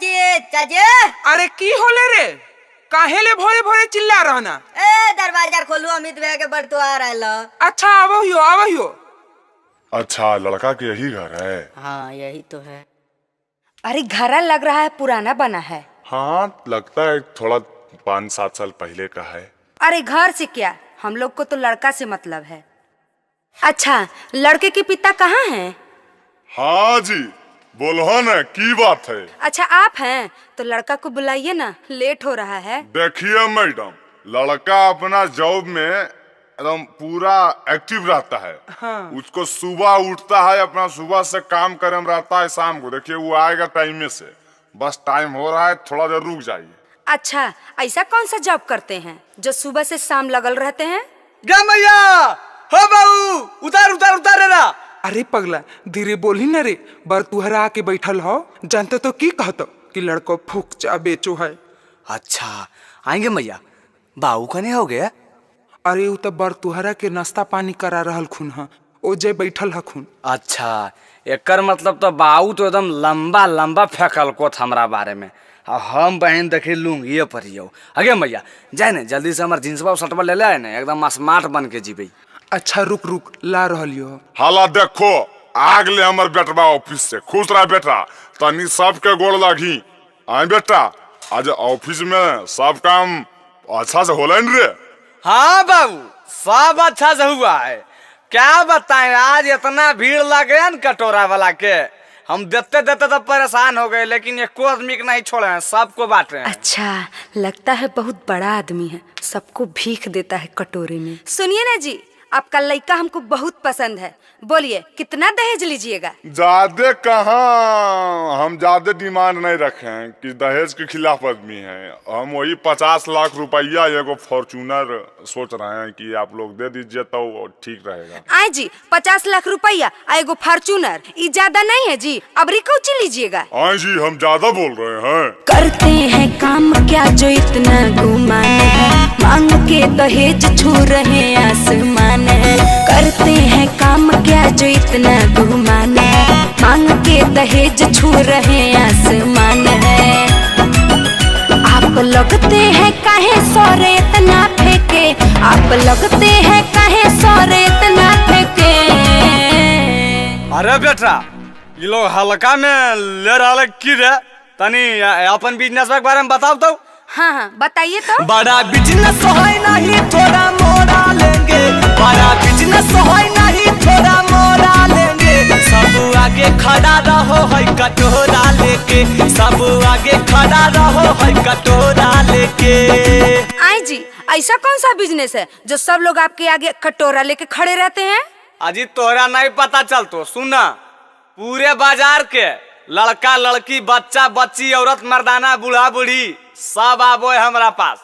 चाची चाची। अरे की होले रे, काहे ले भोरे भोरे चिल्ला रहना? ए दरवाजा खोलो, अमित भैया के बड़तो आ रहा। अच्छा आवो हियो। अच्छा लड़का के यही घर है? हाँ यही तो है। अरे घरा लग रहा है पुराना बना है। हाँ लगता है थोड़ा 5-7 साल पहले का है। अरे घर से क्या, हम लोग को तो लड़का से मतलब है। अच्छा लड़के के पिता कहाँ हैं? हाँ जी बोलो ना, की बात है? अच्छा आप हैं तो लड़का को बुलाइए ना, लेट हो रहा है। देखिए मैडम, लड़का अपना जॉब में एकदम पूरा एक्टिव रहता है। हाँ। उसको सुबह उठता है, अपना सुबह से काम करे में रहता है, शाम को देखिए वो आएगा टाइम में से। बस टाइम हो रहा है, थोड़ा देर रुक जाइए। अच्छा ऐसा कौन सा जॉब करते हैं जो सुबह से शाम लगल रहते हैं? गमैया हो बाऊ, उतार उतार उतार रा। अरे पगला धीरे बोली न रे, बर तुहरा आके बैठल हो, जानते तो की कहतो कि लड़को फूक चा बेचो है। अच्छा आएंगे मैया, बाऊ कने हो गया? अरे उ तो बर तुहरा के नाश्ता पानी करा रहल खुन हा, ओ जे बैठल हखुन। अच्छा एकर मतलब तो बाऊ तो एकदम लंबा लंबा फेंकल को हमरा बारे में। हम बहन देखे लूंगी पर अगे मैया जाए ना, जल्दी से हमारे जींसबा शर्टबा ले ले ना, एकदम स्मार्ट बन के जीबे। अच्छा रुक ला रहलियो। हाला देखो आग ले हमर बेटवा ऑफिस से। खुश रहा बेटा, तनी सबके गोड़ लागी। आई बेटा आज ऑफिस में सब काम अच्छा से होला रे? हाँ बाबू सब अच्छा से हुआ है। क्या बताएं, आज इतना भीड़ लगे न कटोरा वाला के, हम देते देते तो परेशान हो गए, लेकिन एको आदमी के नहीं छोड़े हैं, सबको बांटे हैं। अच्छा लगता है बहुत बड़ा आदमी है, सबको भीख देता है कटोरे में। सुनिए ना जी, आपका लड़का हमको बहुत पसंद है, बोलिए कितना दहेज लीजिएगा? ज्यादा कहाँ, हम ज्यादा डिमांड नहीं रखे हैं कि दहेज के खिलाफ आदमी हैं। हम वही 50 लाख रुपया एगो फॉर्चूनर सोच रहे हैं कि आप लोग दे दीजिए तो ठीक रहेगा। आए जी 50 लाख रुपया एगो फॉर्चूनर, ये ज्यादा नहीं है जी, अब रिकौची लीजिएगा? हाँ जी हम ज्यादा बोल रहे हैं। करते हैं काम क्या जो इतना गुमान है, मांग के दहेज छू रहे आसमान है। करते हैं काम क्या जो इतना गुमान है, मांग के दहेज छू रहे आसमान है। आप लगते हैं काहे सौरे इतना फेंके, आप लगते हैं काहे सौरे इतना फेंके। अरे बेटा ये लोग हल्का में ले रहा की रे, तनी अपन बिजनेस के बारे में बताओ तो। हाँ बताइए तो। बड़ा बिजनेस है नहीं थोड़ा मोड़ा लेंगे, बड़ा बिजनेस है नहीं थोड़ा मोड़ा लेंगे। सब आगे खड़ा रहो है कटोरा लेके, सब आगे खड़ा रहो है कटोरा लेके। आई जी ऐसा कौन सा बिजनेस है जो सब लोग आपके आगे कटोरा लेके खड़े रहते हैं? अजी तोरा नहीं पता चलतो, सुना पूरे बाजार के लड़का लड़की बच्चा बच्ची औरत मर्दाना बूढ़ा बूढ़ी सब आबो है हमरा पास,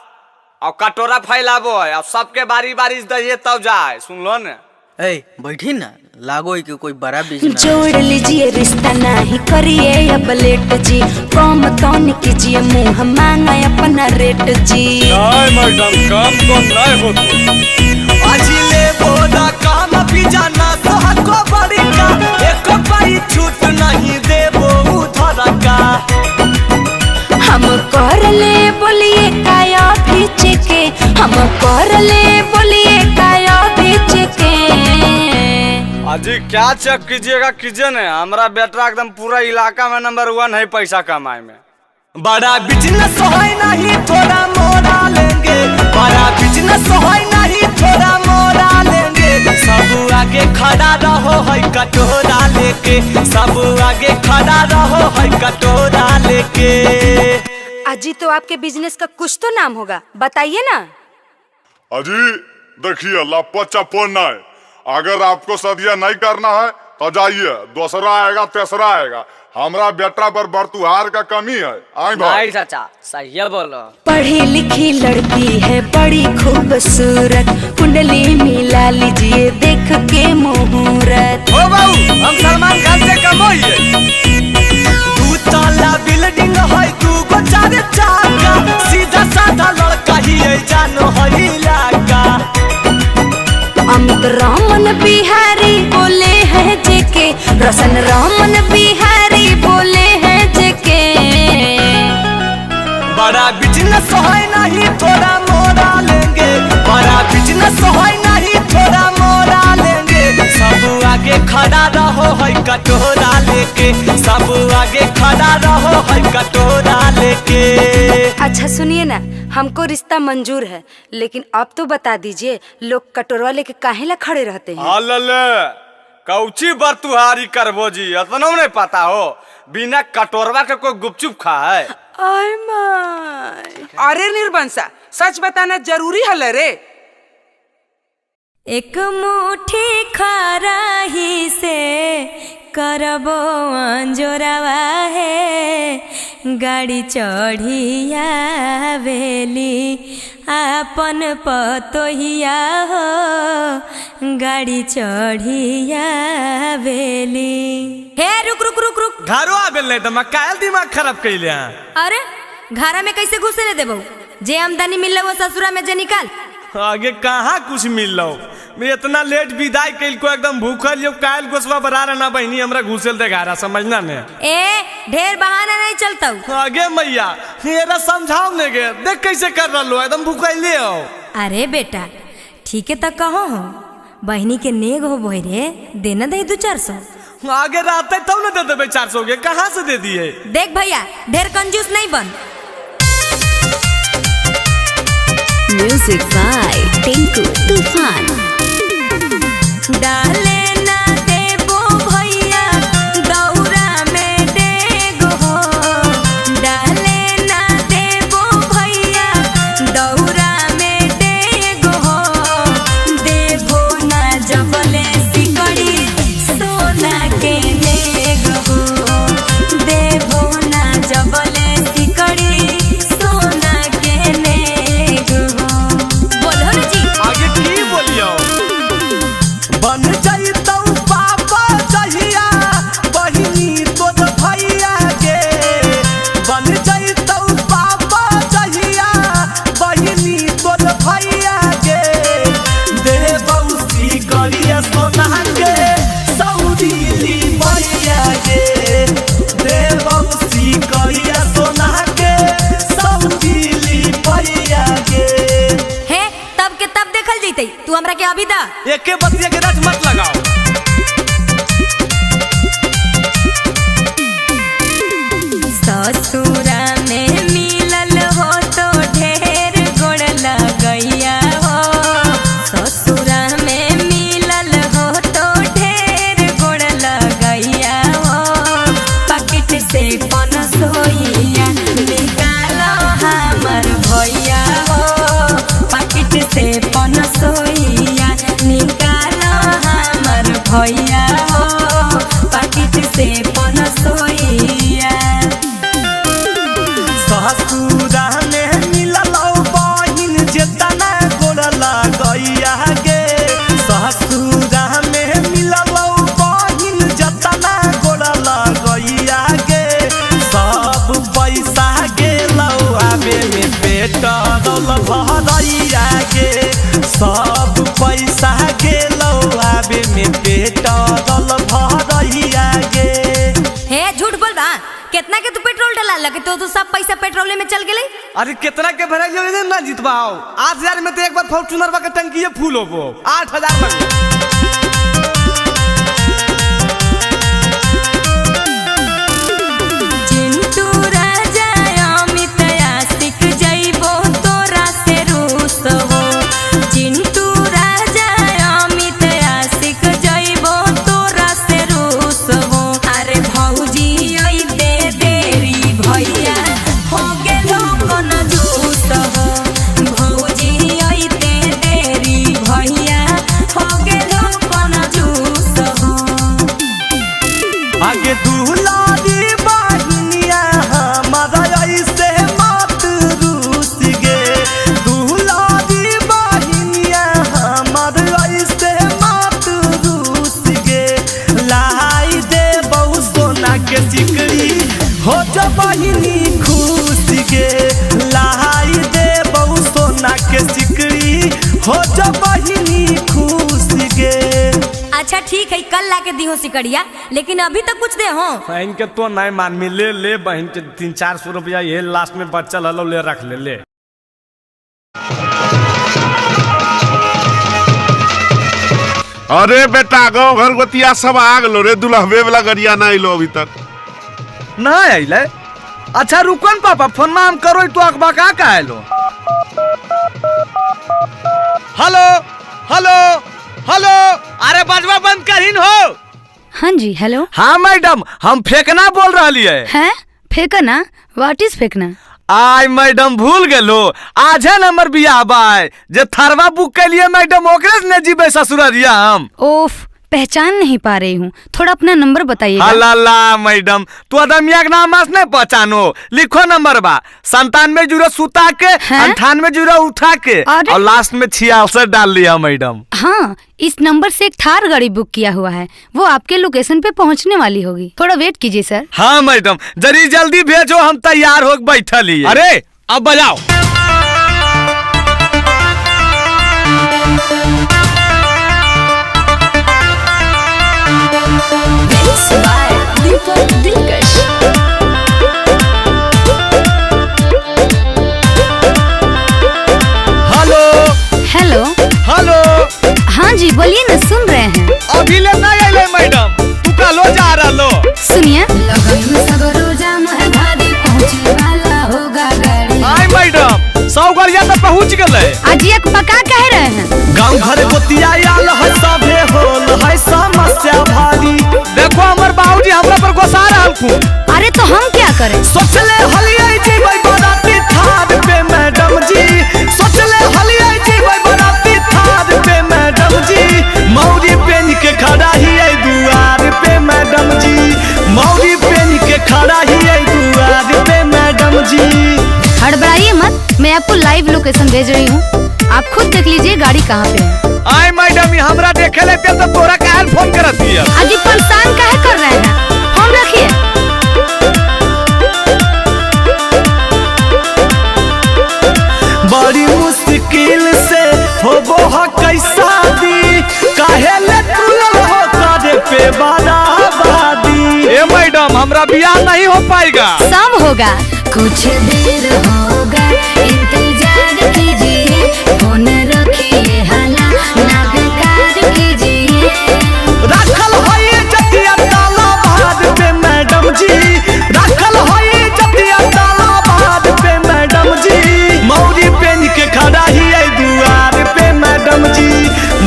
और कटोरा फैलाबो है, और सबके बारी बारी दे तब जाए। सुन लो न। ए बैठी ना, लागो है कि कोई बड़ा बिजनेस। जोड़ लीजिए रिश्ता नहीं करिए अब लेट जी, कम तौन कीजिए मुँह मांगा अपना रेट जी। नहीं मैडम काम तो नहीं होतो, अजी ले बोला काम भी जाना तो हको बड़ी का, एक पाई छूट नहीं देबो उधर का। हम कर ले बोलिए काया भीचे के, हम कर ले बोलिए काया भीचे के। अजी क्या चेक कीजिएगा कीजिए न, हमारा बेटा एकदम पूरा इलाका में नंबर 1 है पैसा कमाए में। बड़ा बिजनेस है नहीं थोड़ा मोड़ा लेंगे, बड़ा बिजनेस है नहीं थोड़ा मोड़ा लेंगे। सब आगे खड़ा रहो है कटोरा लेके, सब आगे खड़ा रहो है कटोरा लेके। अजी तो आपके बिजनेस का कुछ तो नाम होगा, बताइए ना। अजी देखिए लप्पा चप्पो नहीं, अगर आपको सदिया नहीं करना है तो जाइए, दूसरा आएगा तीसरा आएगा। हमरा बेटा पर बरतुहार का कमी है। आई भाई चाचा सही बोलो। पढ़ी लिखी लड़की है बड़ी खूबसूरत, कुंडली मिला लीजिए देख के मुहूर्त। हो बाबू हम सलमान खान से कम होइए, 2 ताला बिल्डिंग है 2 गो 4 चाका, सीधा साधा लड़का ही है जानो है इलाका। अमित रमन बिहारी बोले हैं जेके, रोशन रमन बिहारी बोले हैं जेके। खड़ा रहो है कटोरा लेके, सब आगे खड़ा रहो है कटोरा लेके। अच्छा सुनिए ना, हमको रिश्ता मंजूर है, लेकिन अब तो बता दीजिए लोग कटोरवा लेके काहे ला खड़े रहते हैं? हालले कौची बरतुहारी करबो जी, इतना नहीं पता हो बिना कटोरवा के कोई गुपचुप खा है? I my. अरे निर्बंसा, सच बताना जरूरी है रे। एक मुट्ठी खराही से करबो अंजोरावा है, गाड़ी चढ़िया वेली आपन पतोहिया हो, गाड़ी चढ़िया वेली। हे रुक रुक रुक रुक, घरो आबे नहीं तो मैं कायल दिमाग खराब कैले हैं। अरे घरा में कैसे घुसे ले देबो? जे आमदनी मिल वो ससुरा में जे निकाल। आगे कहाँ कुछ मिल लो, मैं इतना लेट विदाई कैल को एकदम भूखल यो कायल गोसवा बरा रहना बहनी हमरा घुसेल दे घारा, समझना ने। ए ढेर बहाना नहीं चलता। आगे मैया मेरा समझाओ ने गे, देख कैसे कर रहा एकदम भूखैले हो। अरे बेटा ठीक है तो कहो हो, बहनी के नेग हो बोई रे, देना दे 200-400। आगे रहते तब ना दे देबे 400 के, कहाँ से दे दिए? देख भैया ढेर कंजूस नहीं बन। म्यूजिक बाय टिंकू तूफान। डाले ना देबो भैया दौरा में डेगो हो, डाले ना देबो भैया दौरा में डेगो हो, देबो ना जबले सिकड़ी सोना के नेग हो, देबो ना जबले सिकड़ी सोना के नेग हो। बोलो ना जी। आगे की बोलियो? बन जाई तो पापा चाहिया बहिनी तो भैया के, बन जाई तो पापा चाहिया बहिनी तो भैया के, दे बौसी करिया सोना के सऊदी ली भैया के, दे बौसी करिया सोना के सऊदी ली भैया के। हे तब के तब देखल जैते, तू हमरा के अभी दा। एके बतिया के रट मत लगाओ। ससुरा में मिलल हो तो ढेर गोड़ लगैया हो, ससुरा में मिलल हो तो ढेर गोड़ लगैया हो, पकेट से पनसोइया निकालो हमर भैया हो, पकेट से पनसोइया निकालो हमर भैया हो, पकेट से पनसोइया। ससुरा में मिलल बहिन जेतना गोड़ लगैया गे, ससुरा में मिलल बहिन जेतना गोड़ लगैया गे, सब पैसा गेलौ आबे में पेट्रोल भरैया गे, सब पैसा गेलौ आबे में पेट्रोल भरैया गे। हे झूठ बोल बा, कितना के तू पेट्रोल डला लगे तो सब पैसा पेट्रोल में चल गेले। अरे कितना के भराई ले ना जीतबाओ, 8000 में तो एक बार फॉर्च्यूनर का टंकी फूल होबो, 8000 में। चिंटू राजा अमित आशिक जइबो तोरा से रूस हो, चिंटू राजा अमित आशिक जइबो तोरा से रूस हो। अरे भौजी आई दे देरी भैया हो गेलो कन जूस हो, भौजी आई दे देरी भैया हो गेलो कन जूस हो। आगे दुलारी बहिनिया हमारा ऐसे मत रूस गे, दुलारी बहिनिया हमारा ऐसे मत रूस गे, लाई दे बहु सोना के सिकड़ी हो जा बहिनी खुश गे, लाई दे बहु सोना के सिकड़ी हो जा बहिनी खुश गे। अच्छा ठीक है, कल लाके दी हो सिकड़िया, लेकिन अभी तक कुछ दे हो। बहन के तो नहीं मान में ले ले बहन के 300-400 रुपया ये लास्ट में बच्चा लो ले रख ले ले। अरे बेटा गाँव घर गोतिया सब आ गलो रे, दुल्हबे वाला गरिया ना आइलो अभी तक। ना आइले? अच्छा रुको न पापा, फोन में हम करो तो अखबा का आइलो। हेलो हेलो हेलो, अरे बजवा बंद करीन हो। हाँ जी हेलो। हाँ मैडम, हम फेंकना बोल रही है। फेंकना? व्हाट इज फेंकना? आई मैडम भूल गेलो, आज है नंबर बियाह बाय जे थरवा बुक के लिए मैडम ओकरे ने जीबे ससुररिया हम। ओफ, पहचान नहीं पा रही हूँ, थोड़ा अपना नंबर बताइए। अल्लाह मैडम, तू अदमिया के नाम नहीं पहचानो, लिखो नंबर बा 97 सुता के 98 उठा के और लास्ट में 66 डाल लिया मैडम। हाँ, इस नंबर से एक थार गाड़ी बुक किया हुआ है, वो आपके लोकेशन पे पहुँचने वाली होगी, थोड़ा वेट कीजिए सर। हाँ मैडम, जरी जल्दी भेजो, हम तैयार हो बैठल ही। अरे अब बजाओ। Hello hello hello. हाँ जी बोलिए ना, सुन रहे हैं। अभी ले ना आइले मैडम, तू का लो जा रहा लो। सुनिए। आई मैडम, 100 गाड़िया तो पहुँच गए। आज एक पका कह रहे हैं। गाँव घर गोतिया आल है, सभे होल है समस्या भारी। देखो हमर बाबूजी हमरा पर गुस्सा रहल खूब। अरे तो हम क्या करें? सोचले हलियै जी भाई बाराती थार पे मैडम जी, सोचले हलियै जी भाई बाराती थार पे मैडम जी, मौरी पेन के खड़ा ही है दुआर पे मैडम जी, मौरी पेन के खड़ा ही है दुआर पे मैडम जी। हड़बड़ाइए मत, मैं आपको लाइव लोकेशन भेज रही हूँ, आप खुद देख लीजिए गाड़ी कहाँ पे है। आई मैडम, ये हमरा देखे लेते तो तोरा काहे फोन करत दिया? अजी परेशान काहे कर रहे हैं, फोन रखिए। बड़ी मुश्किल से होबो ह कैसा दी, काहे ले तुलल हो करे पे बराबादी। ए मैडम, हमरा बियाह नहीं हो पाएगा। सब होगा, कुछ देर होगा, इंतजार कीजिए, फोन रखिए, हाला ना बेकार कीजिए। रखल होइए जतिया ताला भाद पे मैडम जी, रखल होइए जतिया ताला भाद पे मैडम जी, मौरी पेन के खड़ा ही है दुआर पे मैडम जी,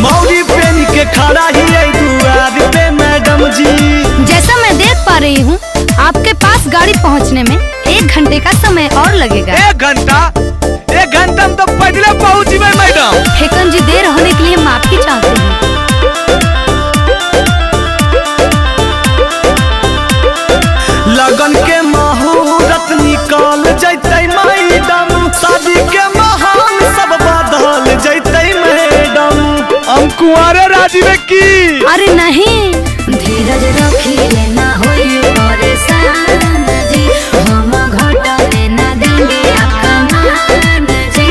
मौरी पेन के खड़ा ही है दुआर पे मैडम जी। जैसा मैं देख पा रही हूँ, आपके पास गाड़ी पहुँचने में 1 घंटे का समय और लगेगा। 1 घंटा? 1 घंटा में तो पहले पहुँच गए मैडम। हेकन जी, देर होने के लिए माफी चाहती हूँ। लगन के मुहूर्त निकाल जैते मैडम, शादी के महान सब बदल जैते मैडम, हम कुंवारे राजी में की। अरे नहीं, धीरज रखिए, ना होइए परेशान जी, हम घटने ना देंगे आपका मान जी।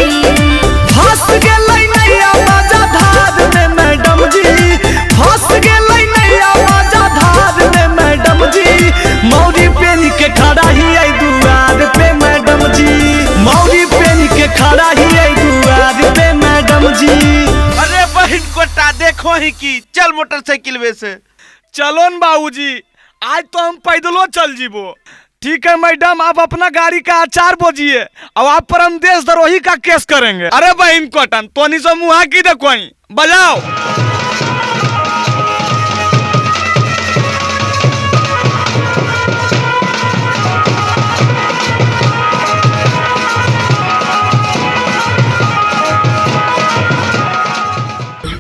फंस गेलै नैया मजा धार में मैडम जी, फंस गेलै नैया मजा धार में मैडम जी, मौरी पेन के खड़ा ही है दुआर पे मैडम जी, मौरी पेन के खड़ा ही है दुआर पे मैडम जी। अरे बहन कोटा देखो ही की, चल मोटरसाइकिल वे से। चलो न बाबूजी, आज तो हम पैदलो चल जीबो। ठीक है मैडम, आप अपना गाड़ी का आचार बोझिए, अब आप पर हम देशद्रोही का केस करेंगे। अरे बहन कोटन, तोनी से मुहा की देखो, बजाओ।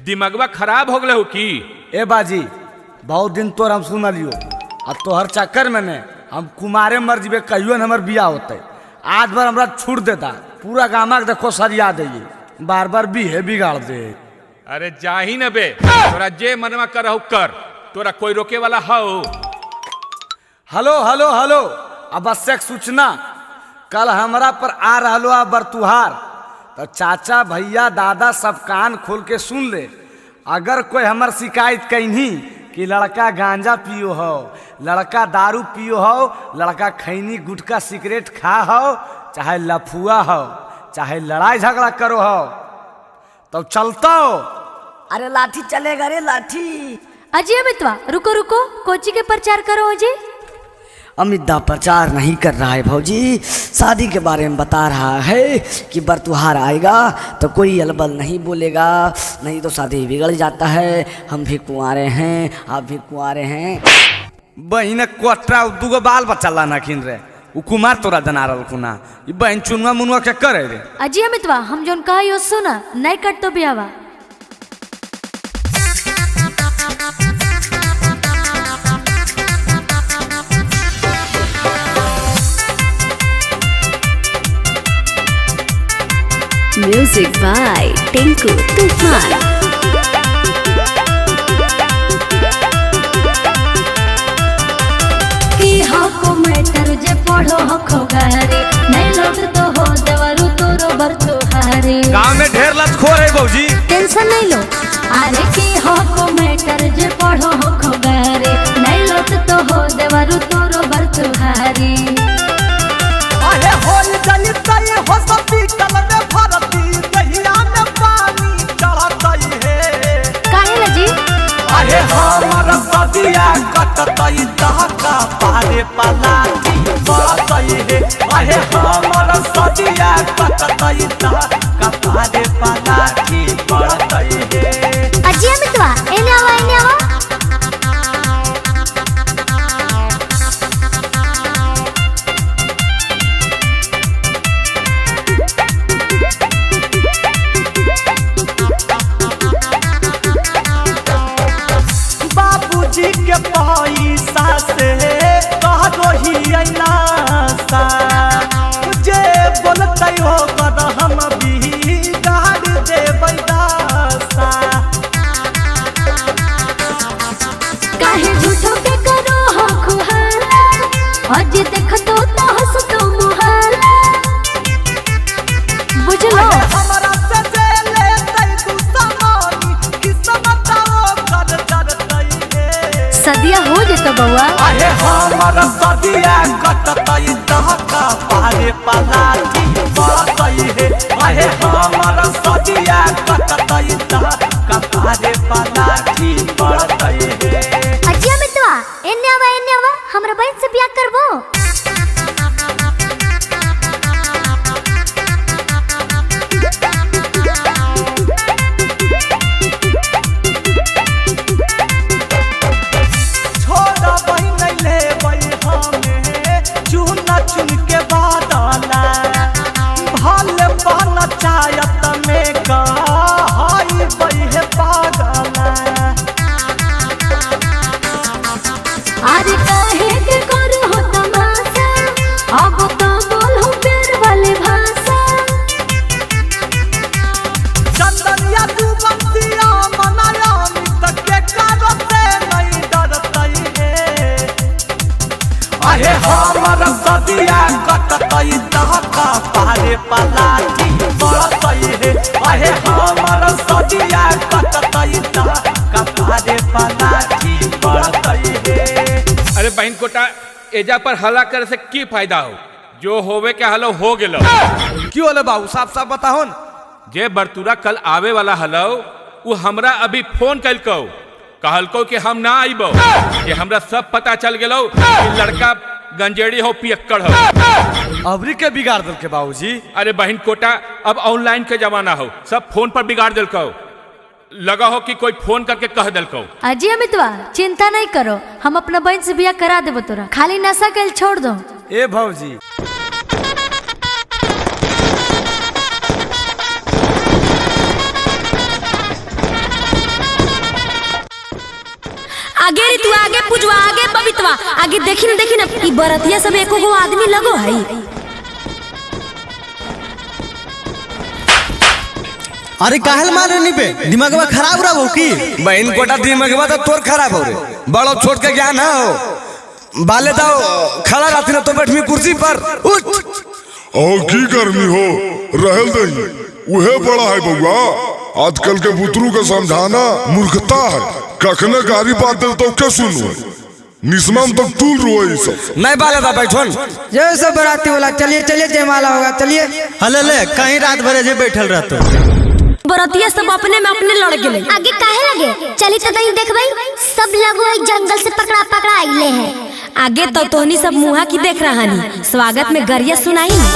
दिमागवा खराब हो गए हो की? ए बाजी, बहुत दिन तोर हम सुन लियो, अब तोहर चक्कर में ने हम कुमारे मर जीबे, कहियो न हमर बियाह होते। आज भर हमरा छूट देता, पूरा गामा के देखो सरिया दे, बार बार बिहे बिगाड़ दे। अरे जाही न बे, तोरा जे मनवा कर कर, तोरा कोई रोके वाला हो? हेलो हेलो हेलो, आवश्यक सूचना, कल हमरा पर आ रहलो आ बरतुहार, तो चाचा भैया दादा सब कान खोल के सुन ले। अगर कोई हमार शिकायत कहीं कि लड़का गांजा पियो हो, लड़का दारू पियो हो, लड़का खैनी गुटखा सिगरेट खा हो, चाहे लफुआ हो, चाहे लड़ाई झगड़ा करो हो, तो चलता हो अरे लाठी चलेगा रे लाठी। अजय अमितवा रुको रुको, कोची के प्रचार करो अजय। अमित प्रचार नहीं कर रहा है भौजी, शादी के बारे में बता रहा है कि बरतुहार आएगा तो कोई अलबल नहीं बोलेगा, नहीं तो शादी बिगड़ जाता है। हम भी कुंवारे हैं, आप भी कुंवारे हैं। बहिन कोटरा दुगो बाल बच्चा लाना खिन रे, उ कुमार तोरा दनारल कुना, ई बहन चुनवा मुनवा के करे रे। अजय अमितवा हम जोन कहा यो सुना, नहीं कट तो बियावा। Music by Tinku Tufan. की हको मैटर जे पढ़ो हको गारे, नहीं लोग तो हो देवरु तोरो बरतुहारे। गांव में ढेर लतखोर है भौजी, टेंशन नहीं लो। अरे की हको मैटर जे पढ़ो हको गारे, नहीं लोग तो हो देवरु तोरो बरतुहारे। अरे होल जली तई हो सपी कल में भरती, दहिया में पानी चढ़तई है। काहे लजी? अरे हमर सदिया कटतई दहका पारे पलाटी बरतई है। अरे हमर सदिया कटतई दहका पारे पलाटी बरतई है। अजय अमितवा एने आवा एने आवा। बाबूजी के पैसा से कह दो ही अनासा, जे बोलते हो कर हम भी गाड़ दे बैदासा। काहे झूठो के करो हो खुहाला, आज देख तो हंस तो मुहाला। बुझलो हमरा से जे लेते तू सामानी, किस्मत कर डरतई है। सदिया हो जेतो बउआ। अरे हमर सदिया कटतई दहका पारे पलाटी बरतई है। अरे हमर सदिया कटतई दहका पारे पलाटी बरतई है। अजय अमितवा एने आवा, हमरा बहन से ब्याह करबो। छोड़ा बहिन ले बई हमें चुन चुन के बादला, भले बन चायत में कहाई बई है पागला। अरे काहे के करो हो तमाशा, अब तो बोलो प्यार वाले भाषा। चंदनिया तू बंसिया मनाया तक के कारो से नहीं डरतई है। अरे हमर सदिया कटतई दहका पारे पलाटी बरतई है। अरे हमर सदिया कटतई दहका पारे पलाटी बरतई है। अरे बहन कोटा एजा पर हल्ला करे से की फायदा हो, जो होवे के हलो हो गेलो। क्यों होले बाबू, साफ साफ बताहो न। जे बरतुरा कल आवे वाला हलो वो हमरा अभी फोन कलको, कहलको कि हम ना आइबो, कि हमरा सब पता चल गेलो कि लड़का गंजेड़ी हो पियक्कड़ हो। अबरी के बिगाड़ दल के बाबूजी। अरे बहन कोटा अब ऑनलाइन के जमाना हो, सब फोन पर बिगाड़ दिलको। लगा हो कि कोई फोन करके कह दिलको। अजय अमितवा चिंता नहीं करो, हम अपना बहन से ब्याह करा देबो तोरा, खाली नशा कल छोड़ दो। ए भौजी आगे रे तू आगे पूजवा, आगे बबितवा, आगे देखी ना ई बरतिया सब एको गो आदमी लगो है। अरे काहल मार रही पे दिमागवा खराब रहा हो की? बहन कोटा दिमागवा तो तोर खराब हो रे, बड़ो छोट के ज्ञान हो। बाले दाओ खड़ा रहती ना तो बैठमी कुर्सी पर। उठ और की गर्मी हो रहल दही, उहे बड़ा है बउआ। आजकल के बुतरू के समझाना मूर्खता है। कखने गाड़ी बात दिल तो क्या सुनू, निस्मम तक टूल रोए सब। नहीं बाले दा बैठन। जय सब बराती वाला, चलिए चलिए जयमाला होगा, चलिए। हले ले कहीं रात भर जे बैठल रहतो। बरतिया सब अपने में अपने लड़ गेले। आगे काहे लगे? चली तो तई देखबै सब लोग जंगल से पकड़ा पकड़ा आइले हैं। आगे तो तोहनी सब मुहा की देख रहा नी, स्वागत में गरिया सुनाई ना।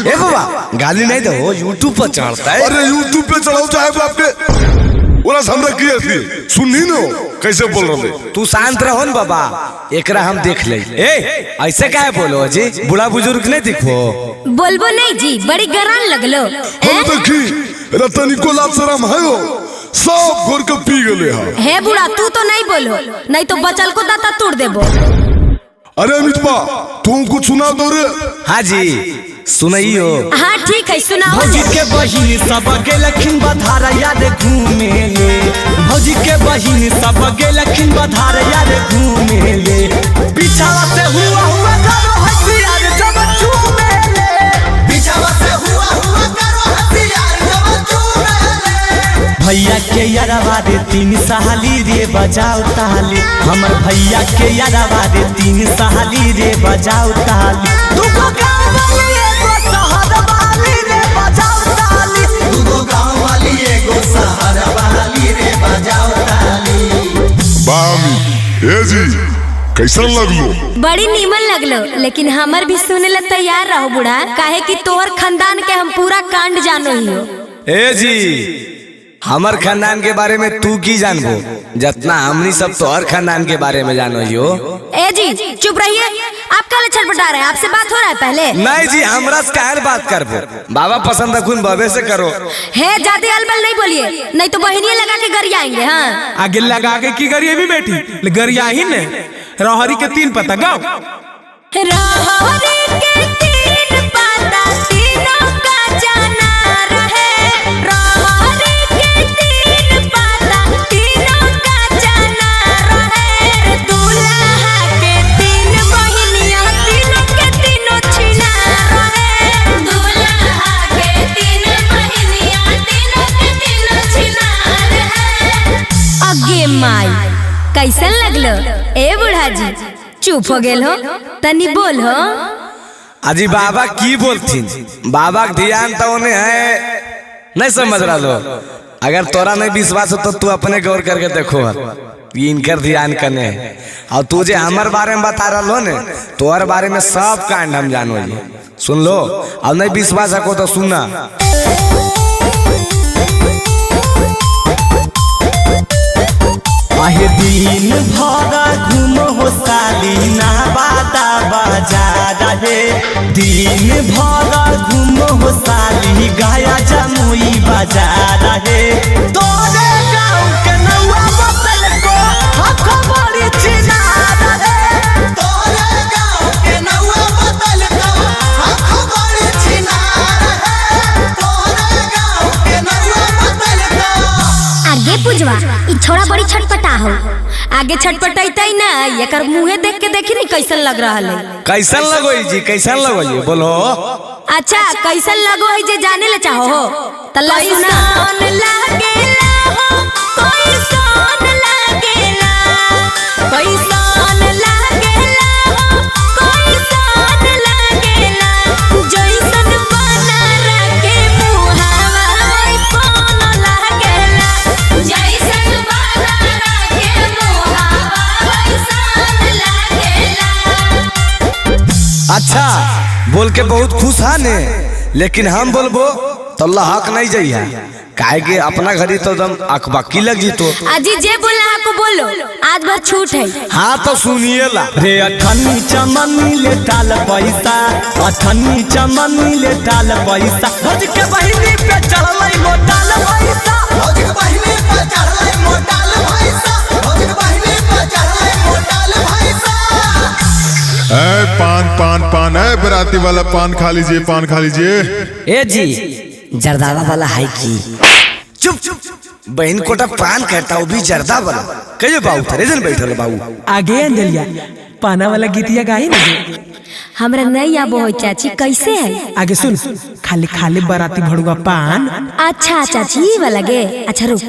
ए बाबा गाली नहीं दो, यूट्यूब पर चढ़ता है। अरे यूट्यूब पे चढ़ाओ चाहे बाप के ओरा हमरा की थी सुननी न कैसे बोल रहे। तू शांत रहो न बाबा, एकरा हम देख ले। ए ऐसे काहे बोलो जी, बूढ़ा बुजुर्ग नहीं दिखो। बोलबो नहीं जी, बड़ी गरान लगलो। हम देखी रतनी को लात शरम है हो, सब घोर के पी गले है बूढ़ा, तू तो नहीं बोलो, नहीं तो बचल को दाता तोड़ देबो। अरे अमितपा तू कुछ सुना दो रे। हाँ जी सुनाइयो। हाँ ठीक है सुनाओ। भौजी के बहिनी सब गेलखिन बधार याद घूमे ले, भौजी के बहिनी सब गेलखिन बधार याद घूमे ले, पिछावा से हुआ हुआ करो हथियार जब चूमे ले, पिछावा से हुआ हुआ करो हथियार जब चूमे ले। भैया के यारवा रे 3 साली रे बजाओ ताली, हमर भैया के यारवा रे 3 साली रे बजाओ ताली, दुगो गाँव वाली एगो शहर वाली रे बजाओ ताली, दुगो गाँव वाली एगो शहर वाली रे बजाओ ताली। बामी ए जी कैसा लगलो? बड़ी नीमन लगलो, लेकिन हमर भी सुने ला तैयार रहो बूढ़ा, काहे कि तोहर खानदान के हम पूरा कांड जानो ही हो। ए जी हमर खानदान के बारे में तू की जानबो, जितना हमनी सब तोहर खानदान के बारे में जानो ही हो। ए जी चुप रहिए, आप काले छटपटा रहे हैं, आपसे बात हो रहा है पहले। नहीं जी हमरा से काहे बात करबो, बाबा पसंद रखून बाबे से करो। है ज्यादा अलबल नहीं बोलिए, नहीं तो बहनिया लगा के गरियाएंगे। हाँ आगे लगा के की गरिया भी बेटी गरिया ही ने। रहरी के 3 पत्ता गाओ। रहरी के 3 पत्ता तीनों का जाना रहे, रहरी के 3 पत्ता तीनों का जाना रहे, दूल्हा के 3 बहिनिया तीनों के तीनों छिना रहे, दूल्हा के 3 बहिनिया तीनों के तीनों छिना रहे। अगे माई कैसन लगलो ए बूढ़ा जी, चुप हो गेल हो, तनी बोल हो। अजी बाबा की बोलथिन, बाबा के ध्यान तो उन्हें है नहीं समझ रहा लो। अगर तोरा नहीं विश्वास हो तो तू अपने गौर करके देखो, इनकर ध्यान करने है। और तुझे हमार बारे में बता रहा लो ने, तोहर बारे में सब कांड हम जानो जी, सुन लो। और नहीं विश्वास रखो तो सुनना। आहे दिन भर घूमो हो साली ना बाता बाजार रे, दिन भर घूमो हो साली गया जमुई बाजार रे, तोरे गाँव के नौआ बतल को हक बड़ी चिनार रे, तोरे गाँव के नौआ बतल को हक बड़ी चिनार रे, तोरे गाँव के नौआ बतल को। आगे पुजवा ई छोरा बड़ी छटपटा हो। आगे छटपटाई ना, एकर मुंहे देख के देखी नहीं कैसन लग रहा है। कैसन लगो जी, कैसन लगो जी बोलो। अच्छा कैसन लगो है जे जाने ले चाहो हो, तल्ला सुना। लागेला हो कैसन लागेला, कैसन लागेला हो कैसन लागेला, जैसन बना रखे मुहावा वैसन लागेला, जैसन बना रखे मुहावा वैसन लागेला। अच्छा बोल के बहुत खुश है ने, लेकिन हम बोलबो तो लहक नहीं जाइए काहे के अपना घरी तो दम अखबाकी लग जी तो। अजी जे बोला को बोलो, आज भर छूट है। हाँ तो सुनिए ला रे अठन्नी चमनी ले डाल पैसा, अठन्नी चमनी ले डाल पैसा, भज के बहिनी पे चढ़लै मोटाल पैसा, भज के बहिनी पे चढ़लै मोटाल पैसा, भज के बहिनी पे चढ़लै मोटाल पैसा। ए पान पान पान है बराती वाला पान खा लीजिए, पान खा लीजिए। ए जी जर्दावा वाला है की? चुप चुप बहन कोटा पान कहता हूँ भी जर्दा वाला कहिए बाबू थरे जन बैठल बाबू आगे अंजलिया पाना वाला गीतिया गाई ना। हमरा नहीं आबो हो चाची, कैसे है? आगे सुन, खाली खाली बराती भड़ुआ पान। अच्छा चाची वाला गे, अच्छा रुक।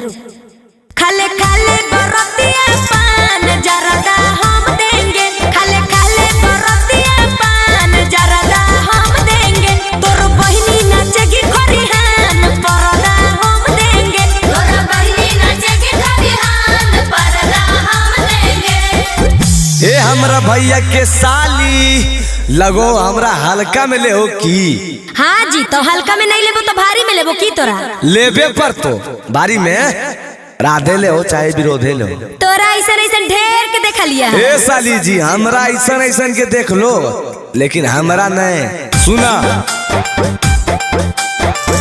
खाले खाले बरातिया पान जरदा हम देंगे, खाले खाले बरातिया पान जरदा हम देंगे, तोर बहिनी नाचेगी खरिहान परदा हम देंगे, तोर बहिनी नाचेगी खरिहान परदा हम देंगे। ए हमरा भैया के साली लगो हमरा हल्का में ले हो की? हाँ जी, तो हल्का में नहीं लेबो तो भारी में लेबो की तोरा? लेबे पर तो भारी में राधे ले हो चाहे विरोधे ले हो। तोरा ऐसा ऐसा ढेर के देखा लिया है। ए साली जी हमरा ऐसा ऐसा के देख लो, लेकिन हमरा नहीं। सुना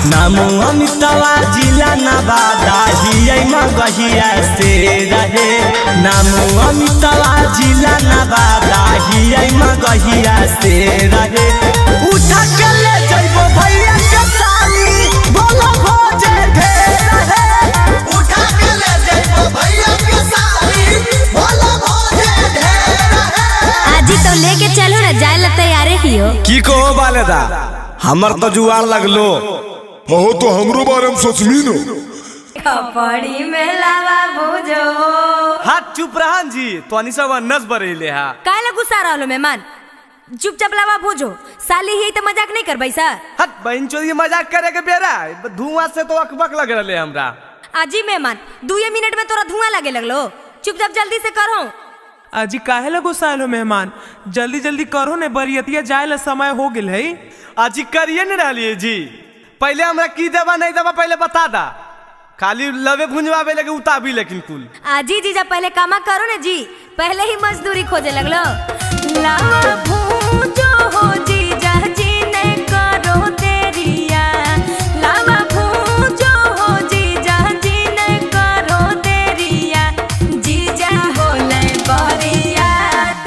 नामो अमितवा जिला नवादा हियै मगहिया से रहे, नामो अमितवा जिला नवादा हियै मगहिया से रहे, उठा के ले जइबो भैया के साली बोलो भोजे ढेर रहे, उठा के ले जइबो भैया के साली बोलो भोजे ढेर रहे। आजी तो लेके चलो ना, जाए ला तैयारे कियो की कहो बालेदा हमर तो जुआर लगलो हो तो हमरो बारे में सोचमी नो। कपड़ी में लावा बुझो। हाथ चुप रहन जी तो अनी सब नस बरेले हा काहे गुस्सा रहलो मेहमान? चुपचाप लावा भूजो, साली ही तो मजाक नहीं करबै सर। हट बहन चोरी मजाक करे के बेरा धुआं से तो अकबक लग रहले हमरा। आजी मेहमान 2 मिनट में तोरा धुआं लगे लगलो, चुपचाप जल्दी से करो। अजी काहे ला गुस्सालो मेहमान, जल्दी जल्दी करो ने, बरियतिया जाए ला समय हो गेल है। आजी करिए न रहलिए जी, पहले हमरा की देवा नहीं देवा पहले बता दा, खाली लवे भुंजवावे लगे उताबी लेकिन कुल। आजी जीजा पहले कामा करो ना जी, पहले ही मजदूरी खोजे लगलो। लावा भूजो हो जीजा जी ने करो देरिया, लावा भूजो हो जीजा जी ने करो देरिया, जीजा होले बरिया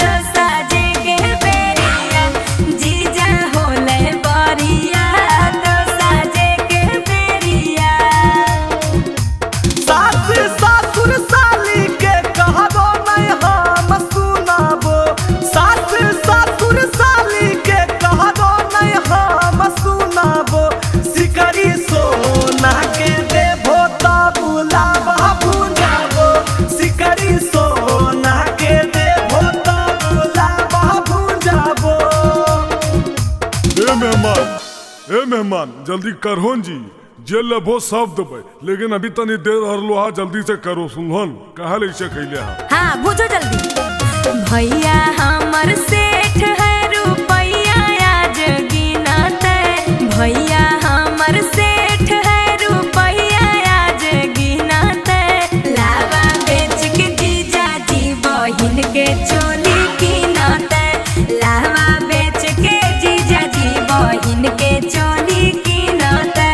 तो साजे के बेरिया, जीजा होले बरिया तो साजे के बेरिया। सास ससुर साली के कहबो नहीं हम सुनाबो, सास ससुर साली के कहबो नहीं हम सुनाबो, सिकरी सोना के देबो तो बुलावा भुंजाबो, सिकरी सोना के देबो तो बुलावा भुंजाबो। ए मेहमान जल्दी करहोन जी, जे लेबो सब देबै, लेकिन अभी तनी देर हरलो हा, जल्दी से करो सुनहन कहा ले से कैले हा। हाँ भूजो जल्दी। भैया हमर सेठ है रुपैया आज गिनते, भैया हमर सेठ है रुपैया आज गिनते, लावा बेच के जीजा जी बहिन के चोली गिनते, लावा बेच के जीजा जी बहिन के चोली गिनते।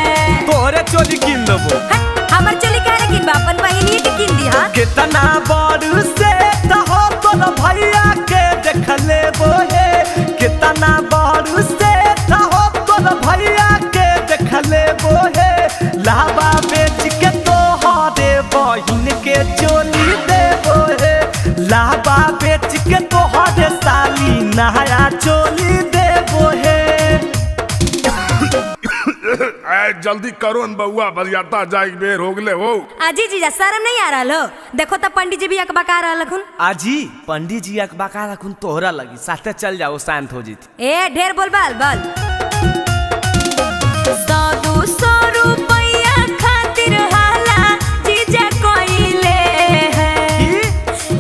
तोरे चोली किन देबो। हमर चोली काहे गिन बा, अपन बहिनी के गिन दी। हां कितना बड़ से हो तोर भैया के देख लेबो हे, कितना बड़ से हो तोर भैया के देख लेबो हे, लावा बेच के तोहरे बहिन के चोली देबो हे, लावा बेच के तोहरे साली नया चोली देबो हे। जल्दी करो न बउआ, बरियाता जाए बेर हो गले हो। आजी जीजा शर्म नहीं आ रहा लो, देखो तो पंडित जी भी अकबका रहा लखुन। आजी पंडित जी अकबका रखुन तोहरा लगी, साथे चल जाओ शांत हो जीत। ए ढेर बोल बाल बल 100-200 रुपया खातिर हाला जीजा कोइले है,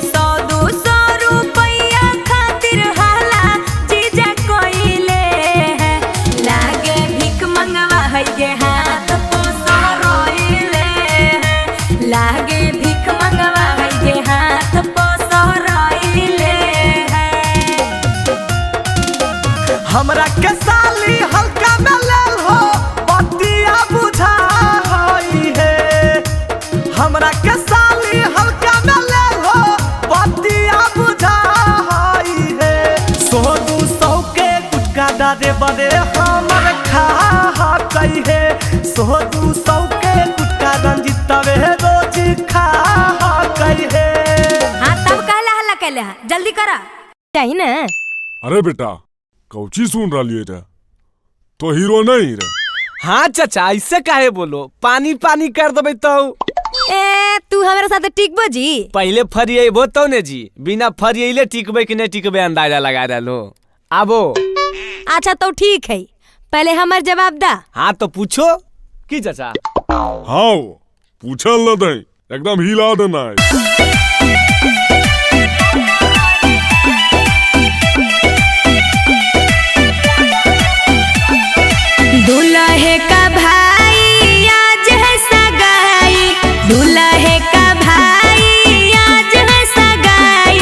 100-200 रुपया खातिर हाला जीजा कोइले है, लागे भीख मंगवा है के हाथ हमरा के साली हल्का में लेल हो बतिया बुझा हई है हमरा के साली हल्का में लेल हो बतिया बुझा हई है 100-200 के गुटका दादे बदे हमर खा कई है 100-200 के गुटका रंजितवे रोज खा कई है। हाँ तब कहला हल्ला कहले हा जल्दी करा चाहिए ना। अरे बेटा कौची सुन रही रे तो हीरो नहीं रे। हाँ चाचा ऐसे काहे बोलो पानी पानी कर देबे तो ए तू हमारे साथ टिकबो जी। पहले फरिएबो तो ने जी बिना फरिएले टिकबे कि नहीं टिकबे अंदाजा लगा डालो आबो। अच्छा तो ठीक है पहले हमार जवाब दा। हाँ तो पूछो की चाचा। हाँ पूछल न दे एकदम हिला देना है। दूल्हे का भाई आज है सगाई दूल्हे का भाई आज है सगाई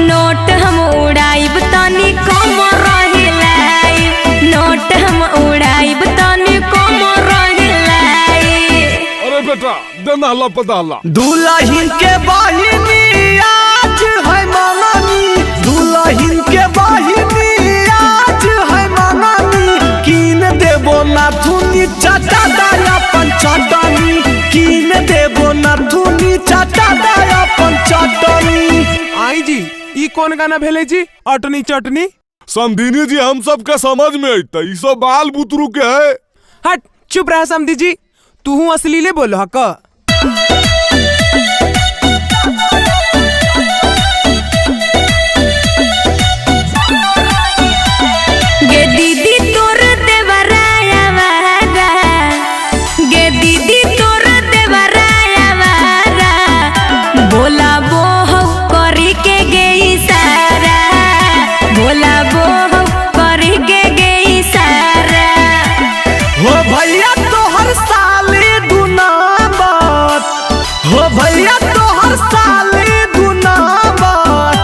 नोट हम उड़ाइब तनी कम रहिलाई नोट हम उड़ाइब तनी कम रहिलाई। अरे बेटा देना ला पता ला। दुल्हन के बहिनी आज है मांगनी दुल्हन के बहिनी आज है मांगनी कीन देबो ना थुनी चाटा दाया पंचटनी कीन देबो ना थुनी चाटा दाया पंचटनी। आई जी ई कौन गाना भेले जी अटनी चटनी। समधिनी जी हम सब के समझ में अइता ई सब बाल बुतरू के है। हट चुप रह समधी जी तू असलीले बोल हक। गे दीदी तोर देवराया वारा गे दीदी तोर देवराया वारा बोला बोह करी के गई सारा बोला बोह करी के गई सारा। हो भैया तोहर साले दुनामत हो भैया तोहर साले दुनामत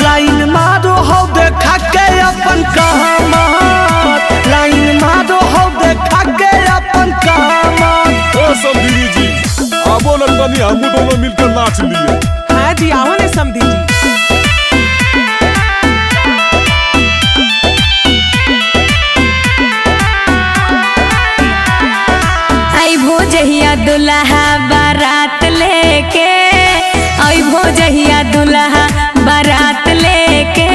लाइन मारो हो देखा के अपन कहमत लाइन मारो हो देखा के अपन कहमत। ओ समधिनी जी आबो न तनी हम दोनों मिलकर नाच लिए। हाँ जी आओ ने समधी जी। आई भोजहिया दुल्हा बारात लेके आई भोजहिया दुल्हा बारात लेके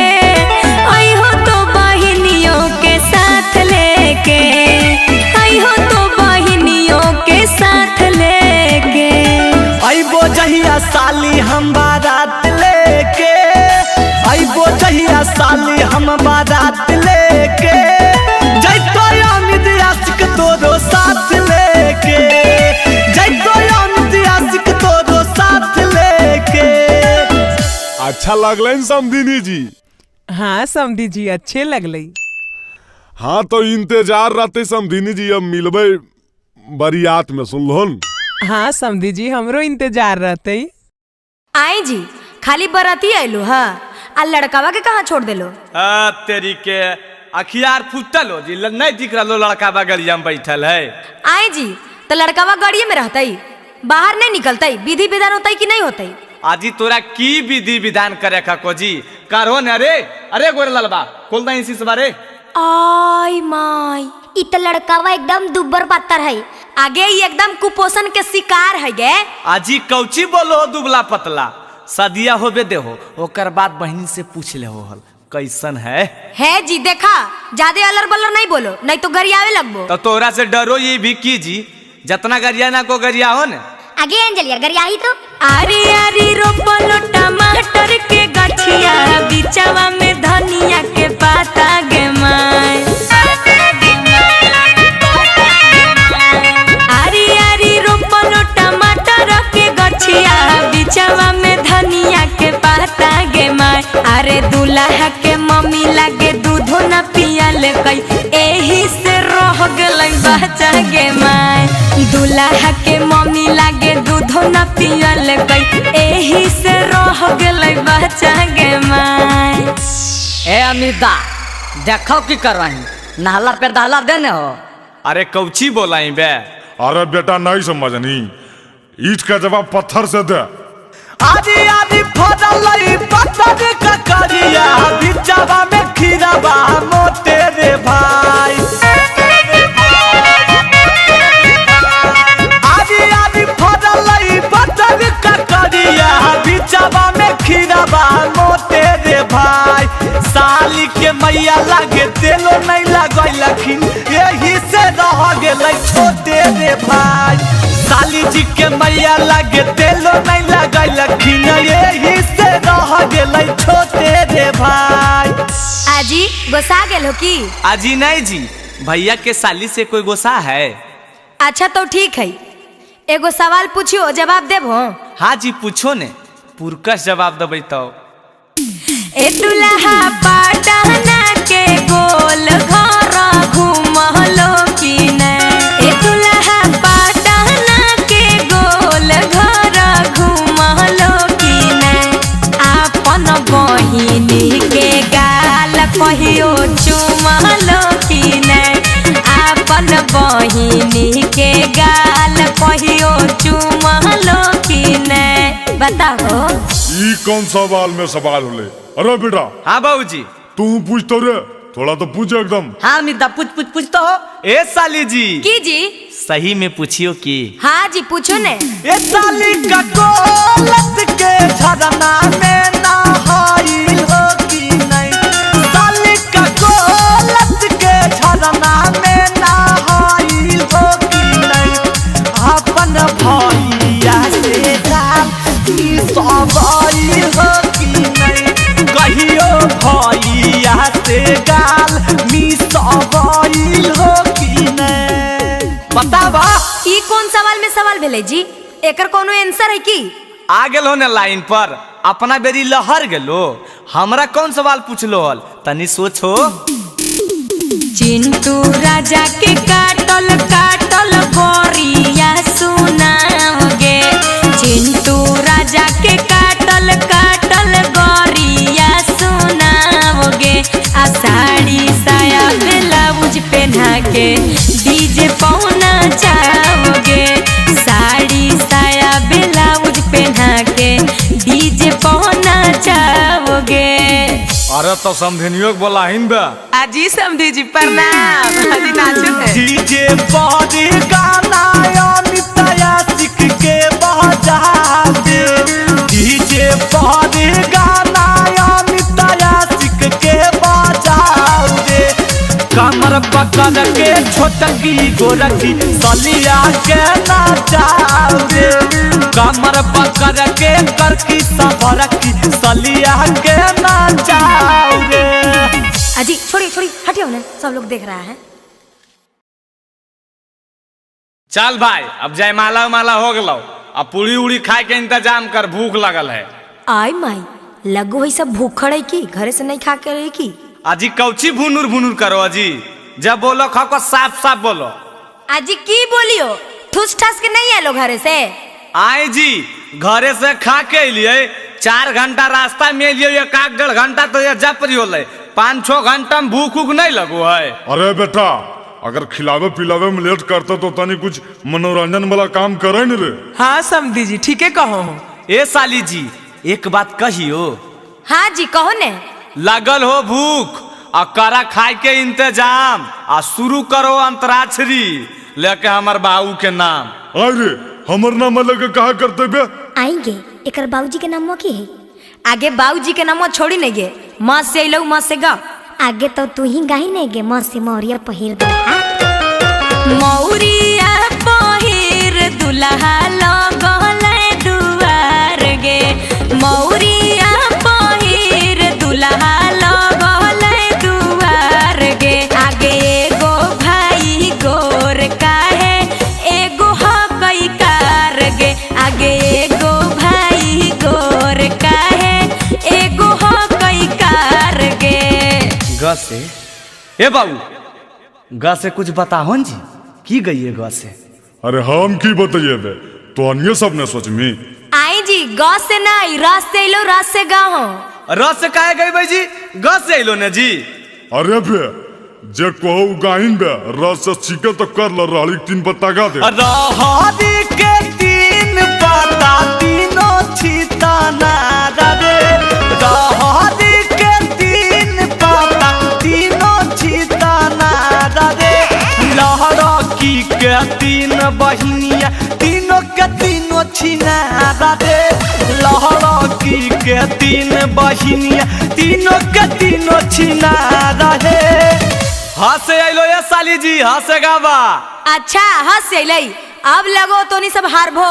आई हो तो बहनियों के साथ लेके आई हो तो बहनियों के साथ लेके। अइबो जहिया साली हम बारात लेके अइबो जहिया साली हम बारात लेके जइतो अमित आशिक तोरो साथ लेके जइतो अमित आशिक तोरो साथ लेके। अच्छा लगलन समधिनी जी। हाँ समधी जी अच्छे लगले। हाँ तो इंतजार रहते समधिनी जी अब मिलबे बरियात में सुनलोन। हाँ समधी जी हमरो इंतजार रहते। आई जी खाली बराती आइलो हा आ लड़कावा के कहाँ छोड़ देलो। तेरी के अखियार फुटल हो जी नहीं दिख रहा लड़का बगलिया में बैठल है। आई जी तो लड़कावा गाड़िए में रहतई बाहर नहीं निकलतई विधि विधान होतई कि नहीं होतई। आजी तोरा की विधि विधान करे को जी करहो न रे। अरे गोरे ललबा खोल दई इसी बारे। आई माई इ त लड़कावा एकदम दुब्बर पत्थर है आगे ही एकदम कुपोषण के शिकार है गे। आजी कौची बोलो दुबला पतला सदिया होबे देहो ओकर बाद बहनी से पूछ ले हो हल कैसन है जी देखा ज्यादा अलर बलर नहीं बोलो नहीं तो गरियावे लगबो। तो तोरा से डरो ये भी की जी जितना गरिया ना को गरिया हो न आगे अंजलिया गरियाही तो आरी आरी रोपलो टमाटर के गछिया बिचवा में धनिया के पाता गे माय आरी आरी रोपलो टमाटर के गछिया बिचवा में धनिया के पाता गे माय। अरे दूल्हा के मम्मी लागे दूधो न पियल कई एही से रह गेलै बच्चा गे माय। दूल्हा के मम्मी लागे दूधो न पियल कई एही से रह गेलै बच्चा गे माय। ए अमिता देखो की कर रही नहला पे दहला देने हो। अरे कौची बोलाई बे? अरे बेटा नहीं समझनी, ईट का जवाब पत्थर से दे। आदि आदि फदलई पत्थर का करिया बिचावा में खीराबा मोटे रे भाई। आदि आदि फदलई पत्थर का करिया बिचावा में खीराबा मोटे रे भाई। साली के मैया लागे तेलो नहीं लगैलखिन यही से रह गेलै छोटे रे भाई। साली जी के मैया लागे तेलो नहीं लगैलखिन यही से रह गेलै छोटे रे भाई। आजी गोसा गेल हो की? आजी नहीं जी, भैया के साली से कोई गोसा है? अच्छा तो ठीक है, एगो सवाल पूछियो जवाब देबो। हाँ जी पूछो ने, पुरकस जवाब देबै तो। ए दुल्हा पटना के गोल घर घुमलो की ने? ए दुल्हा पटना के गोल घर घुमलो की ने? आपन बहिनी के गाल कहियो चुमलो की ने? आपन बहिनी के गाल कहियो चुमलो की ने? बताओ ई कौन सवाल में सवाल होले? अरे बेटा। हाँ बाबूजी। तू पूछ तो रे, थोड़ा तो पूछ एकदम। हाँ मिदा पूछ तो हो। ए साली जी। की जी? सही में पूछियो की? हाँ जी पूछो ने। ए साली का कोलत के झरना में नहाइल हो की नहीं? साली का कोलत के झरना में नहाइल हो की नहीं? अपन भैया से गाल मिसवाइल हो की नहीं? कहियो भैया से गाल मिसवाइल हो की नहीं? बतावा ई कौन सवाल में सवाल भेले जी? एकर कोनो आंसर है की? आ गेलो ने लाइन पर, अपना बेरी लहर गेलो, हमरा कौन सवाल पूछलो हल तनी सोचो। चिंटू राजा के काटल काटल गोरिया सुनाओगे। चिंटू राजा के काटल काटल गोरिया सुनाओगे। आ साड़ी साया ब्लाउज पहना के डीजे पौना चाहोगे। साड़ी साया ब्लाउज पहना के डीजे पौना चाहोगे। अरे तो समझनियो बोला हिन बे। आजी समझी जी प्रणाम। आजी नाचो है। डीजे बॉडी गाना अमिताया सिख के बजा दे। डीजे बॉडी गाना अमिताया सिख के बजा दे। कमर पकड़ के छोटकी गोरखी सलिया के नाचाओ रे। कमर पकड़ के करकी सबरकी सलिया के नाचाओ रे। अजी छोड़ी छोड़ी हटियो ना, सब लोग देख रहा है। चल भाई अब जयमाला माला हो गलो, अब पूरी उड़ी खाए के इंतजाम कर, भूख लगल है। आई माई लगो है सब भूखड़ है की? घरे से नहीं खा के रही की? अजी कौची भुनुर भुनुर करो अजी, जब बोलो खाओ को साफ साफ बोलो। अजी की बोलियो? ठूस ठास के नहीं आलो घरे से? आए जी घरे से खा के लिए 4 घंटा रास्ता में लिए, 1-1.5 घंटा तो ये जपरी होले, 5-6 घंटा में भूख उख नहीं लगो है। अरे बेटा अगर खिलावे पिलावे में लेट करते तो तनी कुछ मनोरंजन वाला काम करे न रे। हाँ समझी जी ठीक है कहो। ए साली जी एक बात कहियो। हाँ जी कहो ने। लगल हो भूख आ करा खाए के इंतजाम, आ शुरू करो अंतराक्षरी लेके हमर बाबू के नाम। अरे हमर नाम लेके कहा करते बे? आएंगे एकर बाबूजी के नाम की है? आगे बाबूजी के नाम छोड़ी नहीं गे, माँ से लो माँ से गा। आगे तो तू ही गाही नहीं गे, माँ से मौरिया पहिर दे। मौरिया पहिर दुल्हा लगल दुआर गे। मौरिया पहिर दुल्हा लगल दुआर गे। आगे एगो भाई गोर काहे एगो हकई कार गे। आगे एगो भाई गोर काहे एगो हकई कार गे। ग से ए बाबू ग से कुछ बताहो जी, की गई है ग से? अरे हम की बताइए बे, तो अन्य सब ने सोच मी। आई जी ग से नहीं रस से लो, रस से गाओ। रस से काहे गई भाई जी? ग से लो ने जी। अरे बे जे कहू गाइन बे रस से छीके तो कर ल रहली 3 पत्ता गा दे रहरी के 3 पत्ता तीनों छीता ना रे रहरी के 3 पत्ता तीनों छीता ना रे लहरा की के 3 बहिनिया तीनों के तीनों छीना रे लहरा की के 3 बहिनिया तीनों के तीनों छीना रे हंसे आइलो ये साली जी हंसे गावा अच्छा हंस अलै अब लगो तोनी सब हारबो।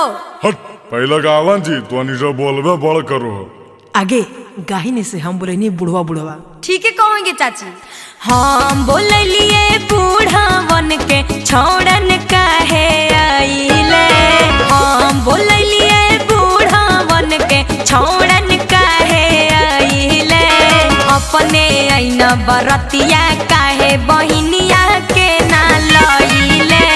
हट पहले गावन जी तो अनिशा बोलबे बड़ करो आगे गाहिने से हम बोलेनी बुढ़वा बुढ़वा ठीक है कहोगे चाची। हम बोलिए बूढ़ावन के छोड़न काहे आइले हम बोलिए बूढ़ावन के छोड़न काहे आइले अपने आईना बरतिया काहे बहिनिया के ना लइले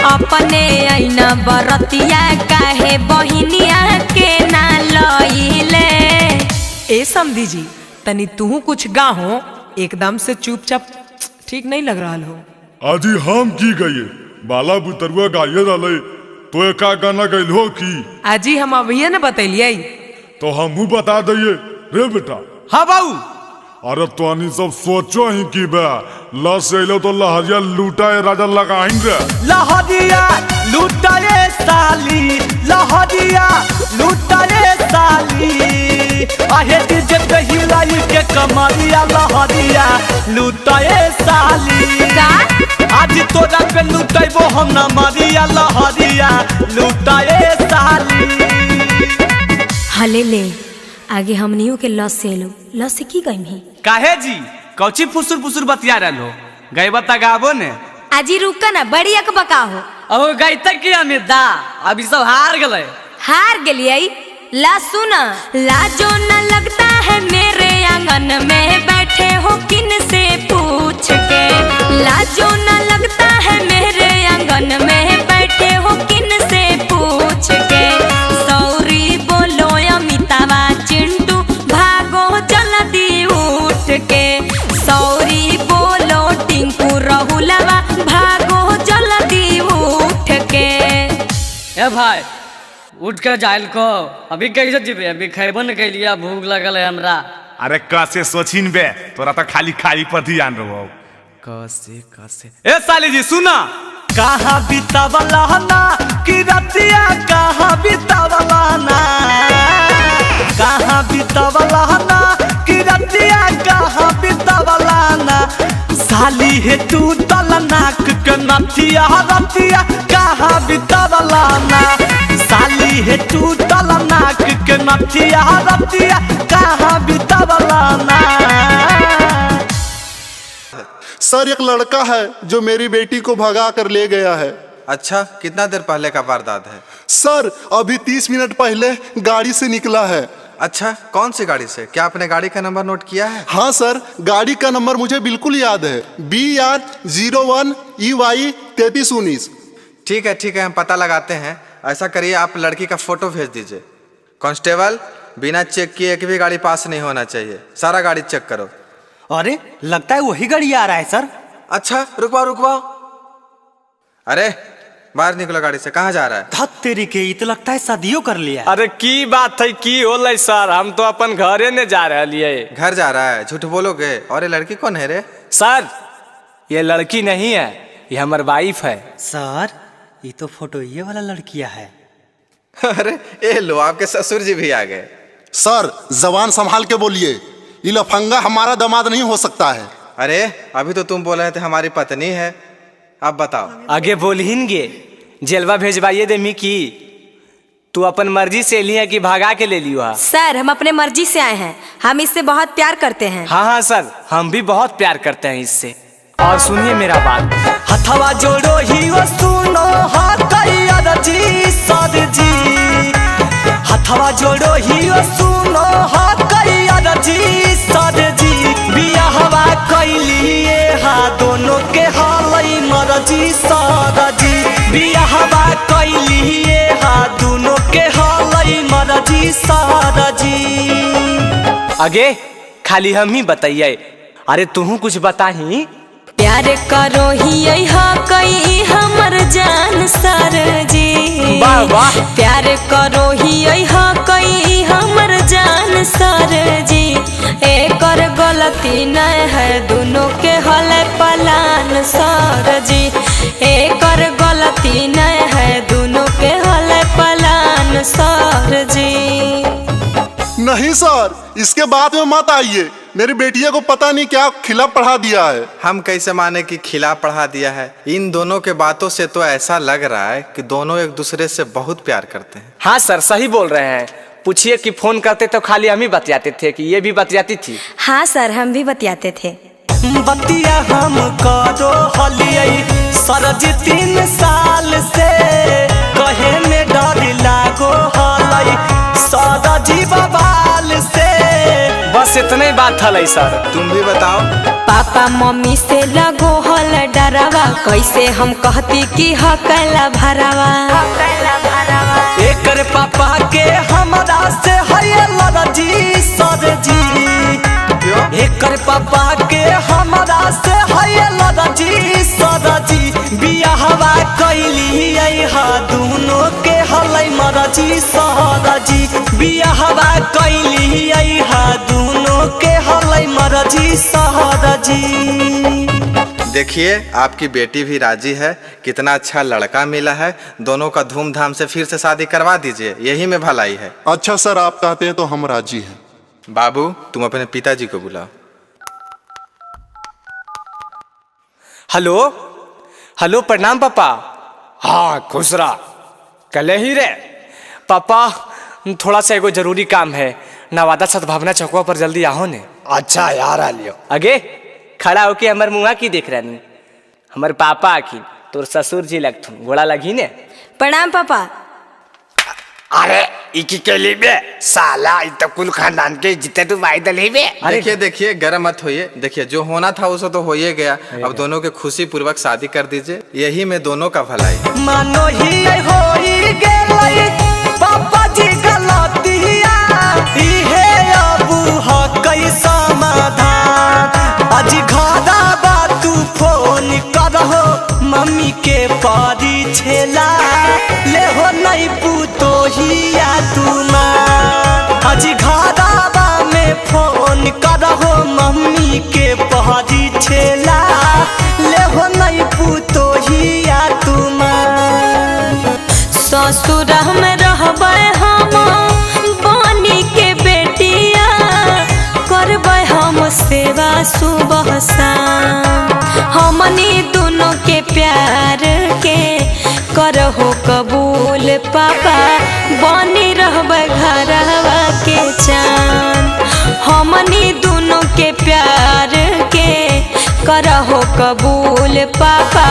अपने आईना बरतिया काहे बहिनिया के ना लइले। ए समधी जी तनी तू कुछ गाहो एकदम से चुपचाप ठीक नहीं लग रहा हो। आजी हम की गए बाला बुतरुआ गाये रहले तो का गाना गइल हो की आजी हम अभी न बतैलिए तो हमहू बता दइए रे बेटा। हाँ बाऊ अरे तोनी सब सोचो ही की बे लस अइलो तो लहरिया लूटाए राजा लगाइन रे लहरिया लूटाए साली लहरिया लूटाए साली आहे डीजे पे हिलाई के कमरिया लहरिया लूटाए साली आज तोरा पे लूटाइबो हम ना मरिया लहरिया लूटाए साली। हले ले आगे हमनियों के लस से लो लस से की गई ही काहे जी कौची फुसुर फुसुर बतिया रहलो गई बता गाबो ने आजी रुका ना बड़ी अक बका हो अब गई तक की अमिता अभी सब हार गलिए ला सुना लाजो न लगता है मेरे आंगन में बैठे हो किन से पूछ के लाजो न लगता है मेरे आंगन में बैठे हो किन से पूछ के सौरी बोलो अमितावा चिंटू भागो जल्दी उठ के सौरी बोलो टिंकू राहुलवा भागो जल्दी उठ के। ए भाई उठ कर जाइल को अभी कैसे जीवे अभी खैबो न कैलिया भूख लगल है हमरा। अरे कैसे सोचिन बे तोरा तो खाली खाई पर ध्यान रहो कैसे ए साली जी सुना कहाँ बितावला ना कि रतिया कहाँ बितावला ना कहाँ बितावला ना कि रतिया कहाँ बितावला ना साली है तू तलनाक के नथिया रतिया कहाँ बितावला ना साली है तू तलनाक के नथिया रतिया कहाँ बितावला ना। सर एक लड़का है जो मेरी बेटी को भगा कर ले गया है। अच्छा कितना देर पहले का वारदात है? सर अभी 30 मिनट पहले गाड़ी से निकला है। अच्छा कौन सी गाड़ी से? क्या आपने गाड़ी का नंबर नोट किया है? हाँ सर गाड़ी का नंबर मुझे बिल्कुल याद है BR01 EY 3319। ठीक है हम पता लगाते हैं। ऐसा करिए आप लड़की का फोटो भेज दीजिए। कांस्टेबल बिना चेक किए एक भी गाड़ी पास नहीं होना चाहिए, सारा गाड़ी चेक करो। अरे लगता है वही गाड़ी आ रहा है सर। अच्छा रुकवाओ अरे बाहर निकलो गाड़ी से। कहाँ जा रहा है? धत तेरी के ये तो लगता है शादियों कर लिया। अरे की बात है की होलै सर हम तो अपन घरे ने जा रहे। घर जा रहा है? झूठ बोलोगे। और ये लड़की कौन है रे? सर ये लड़की नहीं है ये हमारी वाइफ है। सर ये तो फोटो ये वाला लड़कियां है। अरे ए लो आपके ससुर जी भी आ गए। सर जबान संभाल के बोलिए, ये लफंगा हमारा दामाद नहीं हो सकता है। अरे अभी तो तुम बोल रहे थे हमारी पत्नी है, अब बताओ। आगे बोलहिनगे जेलवा भेजवाइए दे मिकी। तू अपन मर्जी से लिया कि भागा के ले लियो? सर हम अपने मर्जी से आए हैं, हम इससे बहुत प्यार करते हैं। हाँ सर हम भी बहुत प्यार करते हैं इससे। और सुनिए मेरा बात, हथवा जोड़ो ही वो सुनो जी सर जी, हथवा जोड़ो ही वो सुनो जी सर जी, बियाहवा कैलिए हा दोनों के हालई मरजी सर जी, बियाहवा कैलिए हा दोनों के हालई मरजी सर जी। आगे खाली हम ही बताइए अरे तू कुछ बताही। प्यार करो ही कई हमर जान सर जी। वाह वाह। प्यार करो ही कई हमर जान सर जी। एकर गलती नहीं है दोनों के हल पलान सर जी। एकर गलती नहीं है दोनों के हल पलान सर जी। नहीं सर, इसके बाद में मत आइए। मेरी बेटिया को पता नहीं क्या खिला पढ़ा दिया है। हम कैसे माने कि खिला पढ़ा दिया है? इन दोनों के बातों से तो ऐसा लग रहा है कि दोनों एक दूसरे से बहुत प्यार करते हैं। हाँ सर सही बोल रहे हैं। पूछिए कि फोन करते तो खाली हम ही बतियाते थे कि ये भी बतियाती थी? हाँ सर हम भी बतियाते थे। बतिया हम करो हलियई सरज 3 साल से कहे में डर लागो हलई सरजी बबाल से। बस इतना ही बात हलई सर। तुम भी बताओ। पापा मम्मी से लगो हल डरावा कैसे हम कहती कि हकला भरावा। एकर पापा के हमरा से है लड़जी सरजी। एकर पापा के हमरा से है लड़जी सरजी। बियाहवा कैली हा दोनों के हलई मरजी सरजी। बियाहवा कैली हा दोनों के हलई मरजी सरजी। देखिए आपकी बेटी भी राजी है। कितना अच्छा लड़का मिला है। दोनों का धूमधाम से फिर से शादी करवा दीजिए, यही में भलाई है। अच्छा सर, आप कहते हैं तो हम राजी हैं। बाबू तुम अपने पिताजी को बुलाओ। हेलो हेलो प्रणाम पापा। हाँ खुश रहा। कल ही रे पापा थोड़ा सा एगो जरूरी काम है। नवादा सद्भावना चौकवा पर जल्दी आओ ने। अच्छा यार आ लियो। आगे खड़ा होके हमर मुँह की देख रहा नहीं। हमर पापा आखिन तोर ससुर जी लगथुन गोड़ा लगी ने। प्रणाम पापा। अरे इकी के लिए बे साला इत कुल खानदान के जितने तू भाई दली बे। देखिए देखिए गरम मत होइए। देखिए जो होना था उसे तो हो ही गया। अब दोनों के खुशी पूर्वक शादी कर दीजिए, यही में दोनों का भलाई। मानो ही होई गेलई पापा जी गलतिया इहे अबू ह कई समाधान। आज घरा बा तू फोन करहो मम्मी के पारी छेला ले हो नहीं पूतो हिया तुमा। आज घरा बा में फोन करहो मम्मी के पारी छेला ले हो नहीं पूतो हिया तुमा। ससुर में रहबै हम बनी के बेटिया करबै हम सेवा सुबह शाम। हमनी दोनों के प्यार के करहो कबूल पापा बनी रहबै घरवा के चान। हमनी दोनों के प्यार के करहो कबूल पापा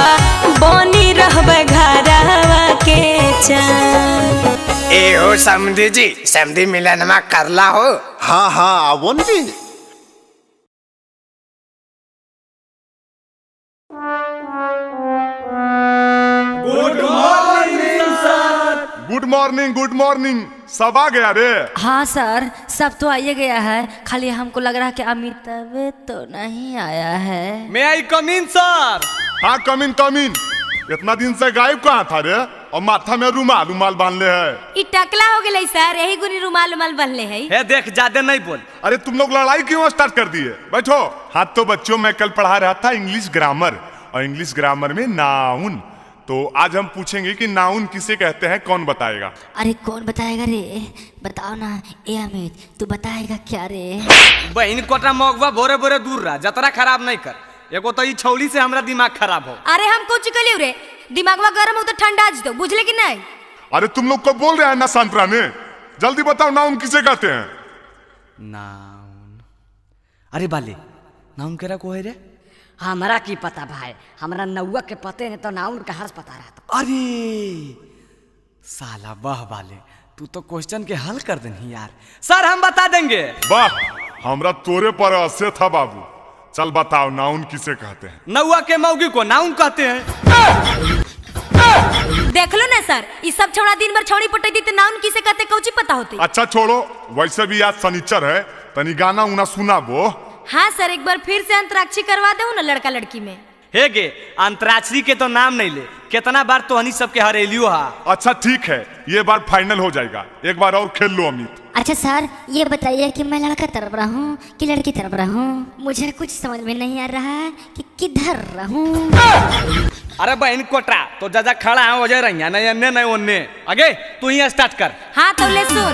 बनी रहबै घरवा के चान। ए हो समधी जी समधी मिलन में करला हो। हाँ हाँ आवो जी। Good morning good morning. सब आ गया रे? हाँ सर सब तो आइए गया है। खाली हमको लग रहा है कि अमिताभ तो नहीं आया है। मैं आई कम इन सर। हाँ कम इन। इतना दिन से गायब कहाँ था रे? और माथा में रुमाल बांध ले है। ई टकला हो गया सर, यही गुनी रुमाल बनले है। हे देख ज्यादा नहीं बोल। अरे तुम लोग लड़ाई क्यों स्टार्ट कर दिए? बैठो। हाँ तो बच्चों मैं कल पढ़ा रहा था इंग्लिश ग्रामर, और इंग्लिश ग्रामर में नाउन। तो आज हम पूछेंगे कि नाउन किसे कहते हैं, कौन बताएगा? अरे कौन बताएगा रे? बताओ ना। ए अमित तू बताएगा क्या रे? बहन कोटा मौगवा भोरे भोरे दूर रहा, जतरा खराब नहीं कर। एगो तो ई छौली से हमरा दिमाग खराब हो। अरे हम कुछ कलियो रे, दिमागवा गरम हो तो ठंडा आज तो बुझले कि नहीं? अरे तुम लोग को बोल रहे हैं ना संतरा ने। जल्दी बताओ नाउन किसे कहते हैं? नाउन। अरे बाले नाउन केरा को है रे? हमरा की पता भाई, हमरा नौवा के पते ने तो नाउन का हर्ष पता रहता। अरे साला वाह बाले तू तो क्वेश्चन के हल कर देनी यार। सर हम बता देंगे। वाह हमरा तोरे पर आसे था बाबू। चल बताओ नाउन किसे कहते हैं? नौवा के मौगी को नाउन कहते हैं। देख लो ना सर, ये सब छोड़ा दिन भर छौड़ी पटाई दी तो नाउन किसे कहते कौची पता होती। अच्छा छोड़ो, वैसे भी आज शनिचर है, तनी गाना उना सुना वो। हाँ सर, एक बार फिर से अंतराक्षरी करवा दो ना लड़का लड़की में। हे गे, अंतराक्षरी के तो नाम नहीं ले, कितना बार तो हनी सबके हरेलियो हा। अच्छा ठीक है, ये बार फाइनल हो जाएगा, एक बार और खेल लो अमित। अच्छा सर, ये बताइए कि मैं लड़का तरफ रहूं कि लड़की तरफ रहूं? मुझे कुछ समझ में नहीं आ रहा है कि किधर रहूं। अरे बहन कोटरा, तो जजा खड़ा है वजह रही है, नहीं अन्य नहीं उन्ने। आगे तू ही स्टार्ट कर। हाँ तो ले सुन।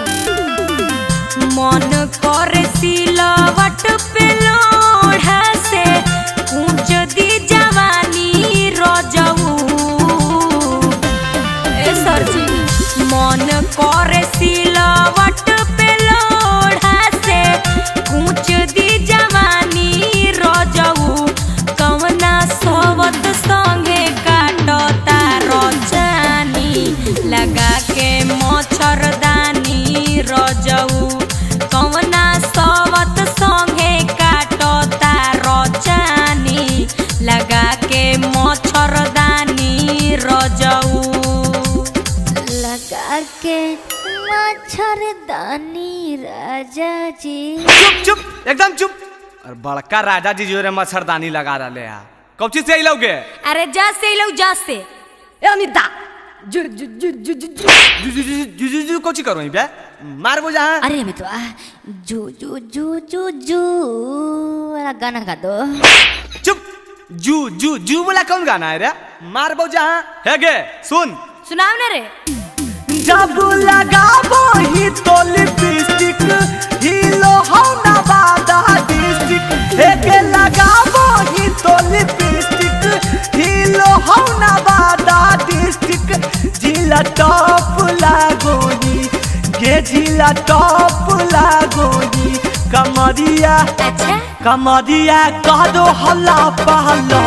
मन कर सिलवट पे लोढ़ा से कूच दी जवानी रजऊ। ए सर जी, मन कर सिलवट पे लोढ़ा से कूच दी जवानी रजऊ। कवना सोवत संगे काटता रचानी लगा के मच्छरदानी रजऊ। कवना सोवत संगे काटता रचानी लगा के मच्छरदानी रजऊ। लगा के मच्छरदानी राजा जी। चुप चुप, एकदम चुप। और बड़का राजा जी जो रे मच्छरदानी लगा रहे हैं, कब चीज से लोगे? अरे जस से लो, जस से। ए अनिता, जु जु जु जु जु जु जू कोची करो बे, मार वो जहाँ। अरे मैं तो जू जू जू जू जू वाला गाना गा दो। चुप, जू जू जू वाला कौन गाना है रे? मार वो जहाँ। है गे, सुन सुनाओ ना रे। जब लगाबो ही तो लिपस्टिक हीलो हो ना बादा डिस्ट्रिक्ट। एक लगाबो ही तो लिपस्टिक हीलो हो ना बादा डिस्ट्रिक्ट। जिला टॉप लागोनी गे, जिला टॉप लागोनी। कमरिया कमरिया कह दो हल्ला पहला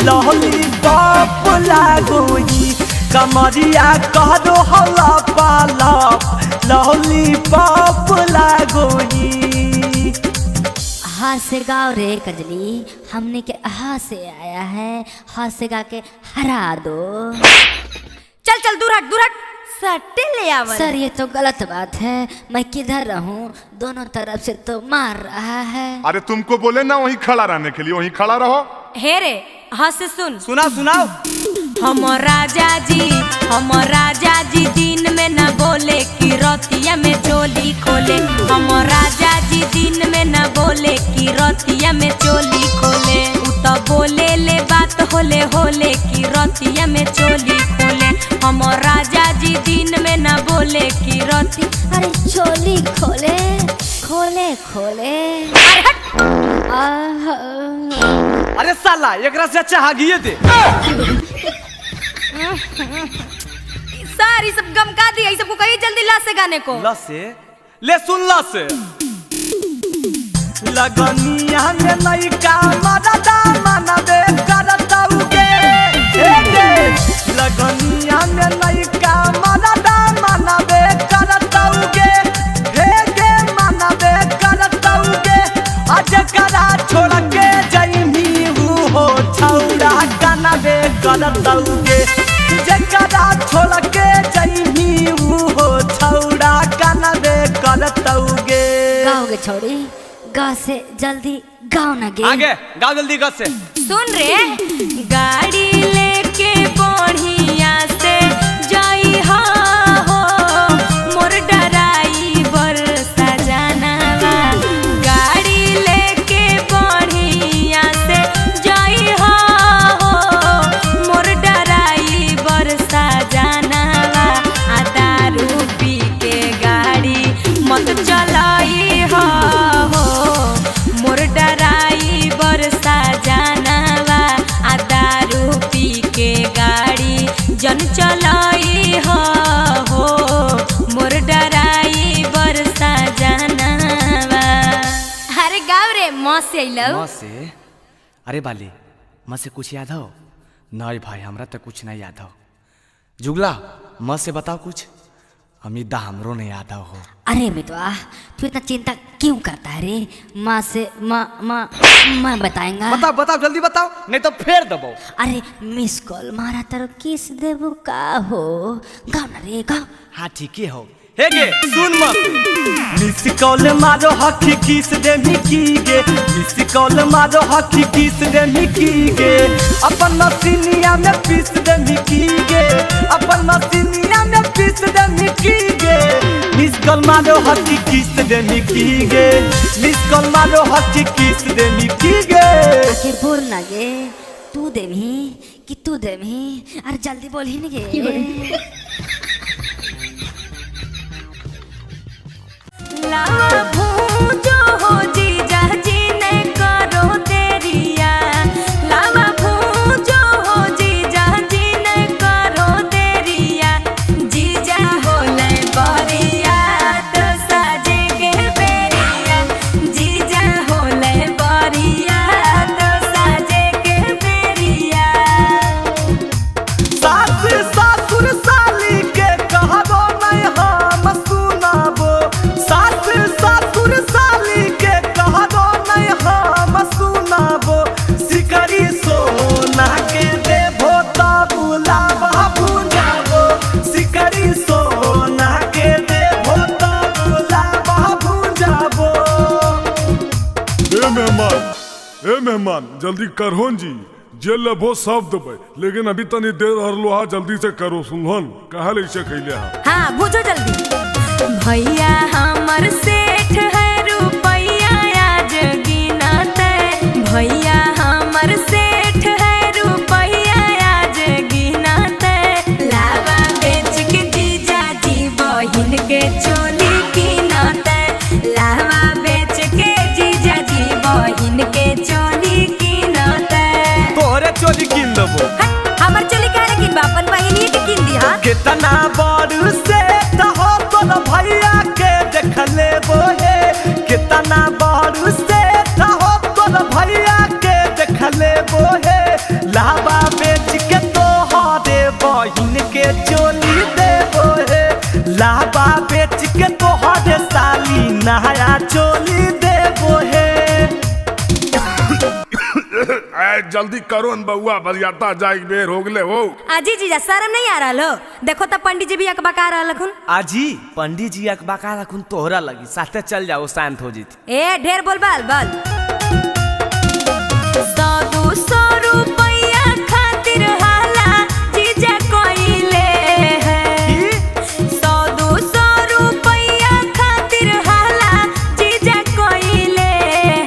लॉलीपॉप लागोनी। कमरिया कह दो हल्ला पाला लॉलीपॉप लागोनी। हाथ से गाओ रे कजली, हमने के हाथ से आया है, हाथ से गा के हरा दो। चल चल दूर हट, दूर हट। सट्टे ले आवल। सर ये तो गलत बात है, मैं किधर रहूं? दोनों तरफ से तो मार रहा है। अरे तुमको बोले ना वहीं खड़ा रहने के लिए, वहीं खड़ा रहो। हे रे, हाँ से सुन। सुनाओ सुनाओ। हम राजा जी दिन में न बोले कि रतिया में चोली खोले। हम राजा जी दिन में न बोले कि रतिया में चोली खोले। उ तो बोले ले बात होले होले कि रतिया में चोली खोले। हम राजा जी दिन में न बोले कि रति। अरे चोली खोले खोले खोले। अरे साला, एकरा से अच्छा हागिए दे। सारी सब गम का दिया, सबको कही जल्दी ला से गाने को। ला से ले, सुन ला से। लगनिया में लइका मरदा मनबे करता उगे। लगनिया में लइका मरदा मनबे करता उगे। हे गे मनबे करता उगे। आज करा छोड़ के जइमी हो छौड़ा कनबे करता उगे। जकरा छोड़ के जइमी हो छौड़ा कनबे करता उगे। गाओगे छोड़ी, गा से जल्दी गाओ ना गे। आगे गाओ जल्दी, गा से। सुन रे, गाड़ी लेके बढ़िया से जाई हो मोर डराइवर सजनवा। गाड़ी लेके बढ़िया से जाई हो मोर डराइवर सजनवा। आ दारू पी के गाड़ी मत चलाई हो मोर डराइवर सजनवा। आ दारू पी के गाड़ी जन चलाई हो मोर डराइवर सजनवा। अरे गाँव रे माँ से अइलौ। माँ से? अरे बाली, माँ से कुछ याद हो? नहीं भाई, हमरा तो कुछ नहीं याद हो। जुगला, माँ से बताओ कुछ। अमिता हमरो नहीं याद हो। अरे मितवा, तू इतना चिंता क्यों करता है रे? माँ से मैं बताएंगा। बताओ बताओ, जल्दी बताओ, नहीं तो फेर दबो। अरे मिस कॉल मारा तर किस देबो का हो? गाओ ना रे, गाओ। हाँ ठीक है हो, हे गे सुन मत मिस कॉल मारो हकी किस दे मिकी गे मिस कॉल मारो हकी किस दे मिकी गे अपन मसीनिया में पीस दे मिकी गे अपन मसीनिया में पीस दे मिकी गे मिस कॉल मारो हकी किस दे मिकी गे मिस कॉल मारो हकी किस दे मिकी गे आखिर बोल ना गे तू देवी कि तू देवी अरे जल्दी बोल ही नहीं गे लावा भूजो हो जीजा जी ने करो देरिया लावा भूजो हो जीजा जी ने करो देरिया जीजा होले बरिया तो साजे के बेरिया जीजा होले बरिया तो साजे के बेरिया सास सासुर साली के कहबो नहीं हम सुनाबो सास सासुर साली के कहबो नहीं हम सुनाबो सिकरी सोना के देबो त बुलावा भुंजाबो सिकरी सोना के देबो त बुलावा भुंजाबो ए मेहमान जल्दी करहोन जी जे लेबो सब देबै लेकिन अभी तनी देर हर लोहा जल्दी से करो सुनहन कहा ले से खैले हाँ बुझो जल्दी भैया हमर सेठ है रुपैया आज गिनते भैया हमर सेठ है रुपैया आज गिनते लावा बेच के जीजा जी बहिन के चोली गिनते लावा बेच के जीजा जी बहिन के चोली गिनते तोरे चोली किन देबो हमर चोली काहे किन बापन बहिनी के किन दिया कितना बड़ से हो तोर भैया के देख लेबो हे कितना बड़ से हो तोर भैया के देख लेबो हे लावा बेच के तोहरे बहिन के चोली देबो हे लावा बेच के तोहरे साली नया चोली देबो हे जल्दी करो न बउआ बरियाता जाए बेर हो गले हो आजी जीजा शर्म नहीं आ रहा लो देखो तो पंडित जी भी अकबका रहा लखुन आजी पंडित जी अकबका रखुन तोहरा लगी साथे चल जाओ शांत हो जीत ए ढेर बोल बाल बाल 100-200 रुपया खातिर हाला जीजा कोइले है 100-200 रुपया खातिर हाला जीजा कोइले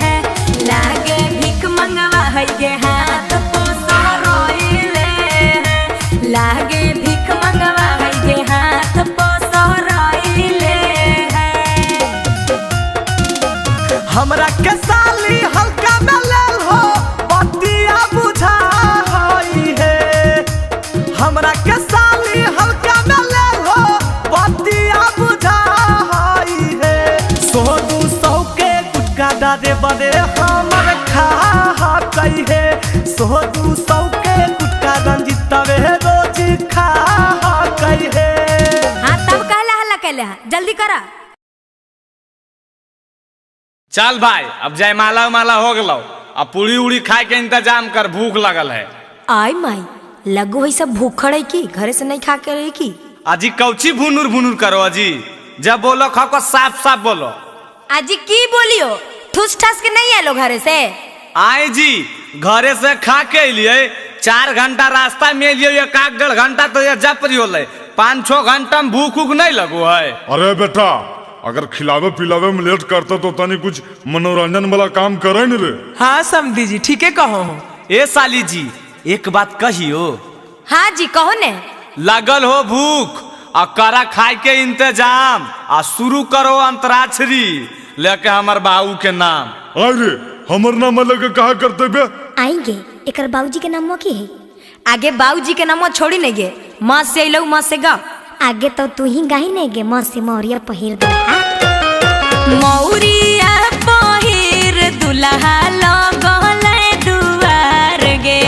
है लागे भीख मंगवा है के हाथ पोसा रोइले है लागे भीख मंगवा है के हाथ पोसा रोइले है हमरा के साली हल्का में लेल हो बतिया बुझा होई है हमरा के साली हल्का में लेल हो बतिया बुझा होई है 100-200 के गुटका डारे बड़े हमर खा कई है 100-200 के गुटका रंजितवे रोज खा कई है हाँ तब कहला हल्ला कहले है जल्दी करा चल भाई अब जयमाला माला हो गलो अब पूरी उड़ी खाए के इंतजाम कर भूख लगल है आई माई लगो है सब भूखड़ है की घरे से नहीं खा के रही की अजी कौची भुनुर भुनुर करो अजी जब बोलो खाओ को साफ साफ बोलो आजी की बोलियो ठूस ठास के नहीं आलो घरे से आए जी घरे से खा के लिए 4 घंटा रास्ता में लिए 1-1.5 घंटा तो ये जप रही होले 5-6 घंटा में भूख उख नहीं लगो है अरे बेटा अगर खिलावे पिलावे में लेट करता तो तनी कुछ मनोरंजन वाला काम करे न रे हाँ समधी जी ठीक है कहो ए साली जी एक बात कहियो हाँ जी कहो ने लगल हो भूख और करा खाए के इंतजाम आ शुरू करो अंतराक्षरी लेके हमार बाबू के नाम अरे हमर नाम लेके कहा करते बे आएंगे एकर बाबूजी के नाम की है आगे बाबूजी के नाम छोड़ी नहीं गे माँ से अलो माँ से गा आगे तो तू ही गाही नहीं गे माँ से मौरिया पहिर दे मौरिया पहिर दुल्हा लगले दुआर गे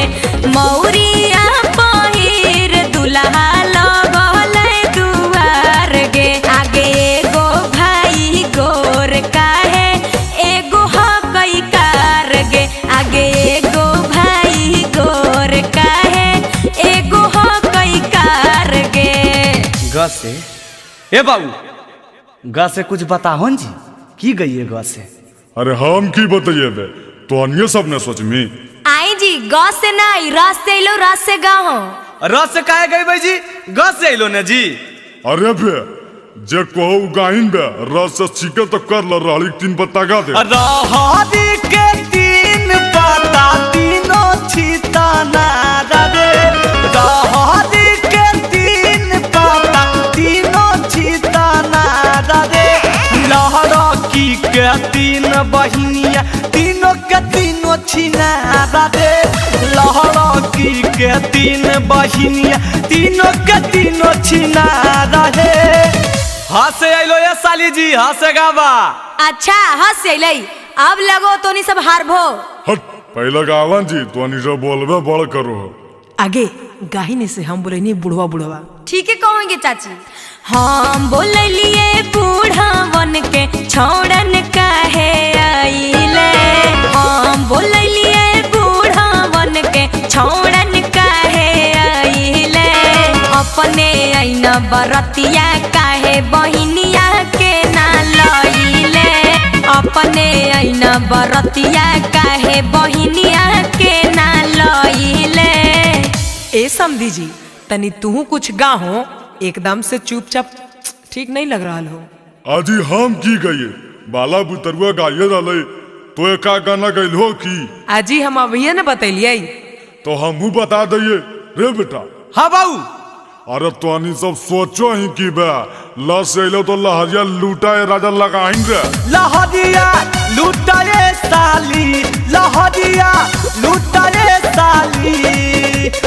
मौरिया पहिर दुल्हा लगले दुआर गे आगे एगो भाई गोर काहे एगो हकई कार गे आगे एगो भाई गोर काहे एगो हकई कार गे गसे ए बाबू ग से कुछ बताहो जी की गई है ग से। अरे हम की बताइए बे, तो अन्य सब ने सोच में आई जी ग से नहीं रस से लो, रस से गा हो। रस से काहे गई भाई जी, ग से अइलो ने जी। अरे बे जे कहो गाइन बे रस से छिके तो कर ल रहली 3 पत्ता गा दे। रहदी के 3 पत्ता तीनों छिता ना रे, रहदी के 3 पत्ता तीनों छिता ना रे, लहरकी के 3 बहिनिया तीनों के तीनों छिना रे, लहरकी के 3 बहिनिया तीनों के तीनों छिना रे। हंसे अइलो ये साली जी, हंसे गावा। अच्छा हंस से अइलै, अब लगो तो नहीं सब हारभो। हट पहले गावन जी तो अन्य सब बोलबे बड़ करो। आगे गाहिने से हम बोले नहीं बुढ़वा बुढ़वा। ठीक है कहोगे चाची। हम बोलिए बूढ़ावन के छोड़न काहे आइले, हम बोलिए बूढ़ावन के छोड़न काहे आइले, अपने आईना बरतिया काहे बहिनिया के ना लइले, अपने आईना बरतिया काहे बहिनिया के ना लइले। ए समधी जी तनी तू कुछ गाहो, एकदम से चुपचाप ठीक नहीं लग रहा हो। आजी हम की गए बाला बुतरुआ गाये डाले तो एक गाना गइल हो की। आजी हम अभी न बतैलिए तो हमहू बता दइए रे बेटा। हाँ बाबू। अरे तो सब सोचो ही की बे लस अइलो तो लहरिया लूटाए राजा लगाइन रे। लहरिया लूटाए साली, लहरिया लूटाए साली,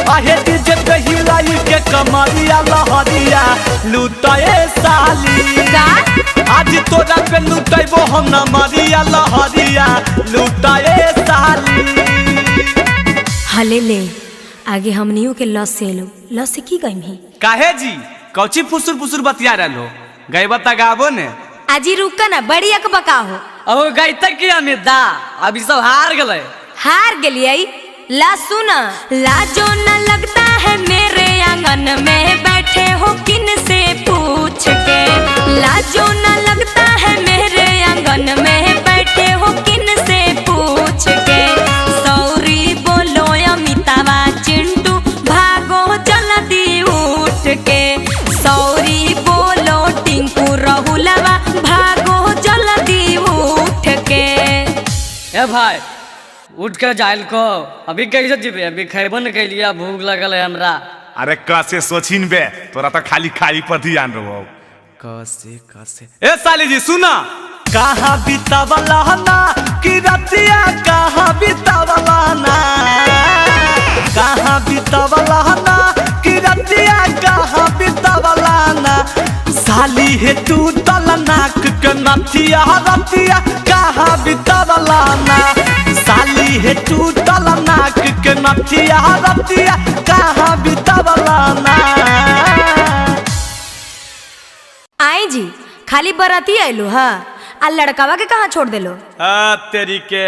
आहे डीजे पे हिलाई के कमरिया लहरिया लूटाए साली। आज तोरा पे लूटेबो हम ना मरिया लहरिया लूटाए साली। हले ले आगे हमनियों के लस से लो, लस से की गई ही। काहे जी कौची फुसुर फुसुर बतिया रहलो, गई बता गाबो ने। आजी रुका ना बड़ी अक बका हो। अब गई तक की अमित दा अभी सब हार गए। हार गलिए ला सुना। लाजो न लगता है मेरे आंगन में बैठे हो किन से पूछ के, लाजो न लगता है मेरे आंगन में बैठे हो किन से पूछ के, सौरी बोलो अमितावा चिंटू भागो जल्दी उठ के, सौरी बोलो टिंकू राहुलवा भागो जल्दी उठ के। ए भाई उठ कर जाइल को अभी कैसे जीवे, अभी खैबन के लिए भूख लगल है हमरा। अरे कैसे सोचिन बे, तोरा तो खाली खाई पर ध्यान रहो। कैसे ए साली जी सुना। कहाँ बितावला ना कि रतिया कहाँ बितावला ना, कहाँ बितावला ना कि रतिया कहाँ बितावला ना, साली है टूटल नाक के नथिया रतिया कहाँ बितावला ना, साली है टूटल नाक के नथिया रतिया कहाँ बितावला ना। आई जी खाली बराती आइलो हा आ लड़कावा के कहाँ छोड़ देलो। तेरी के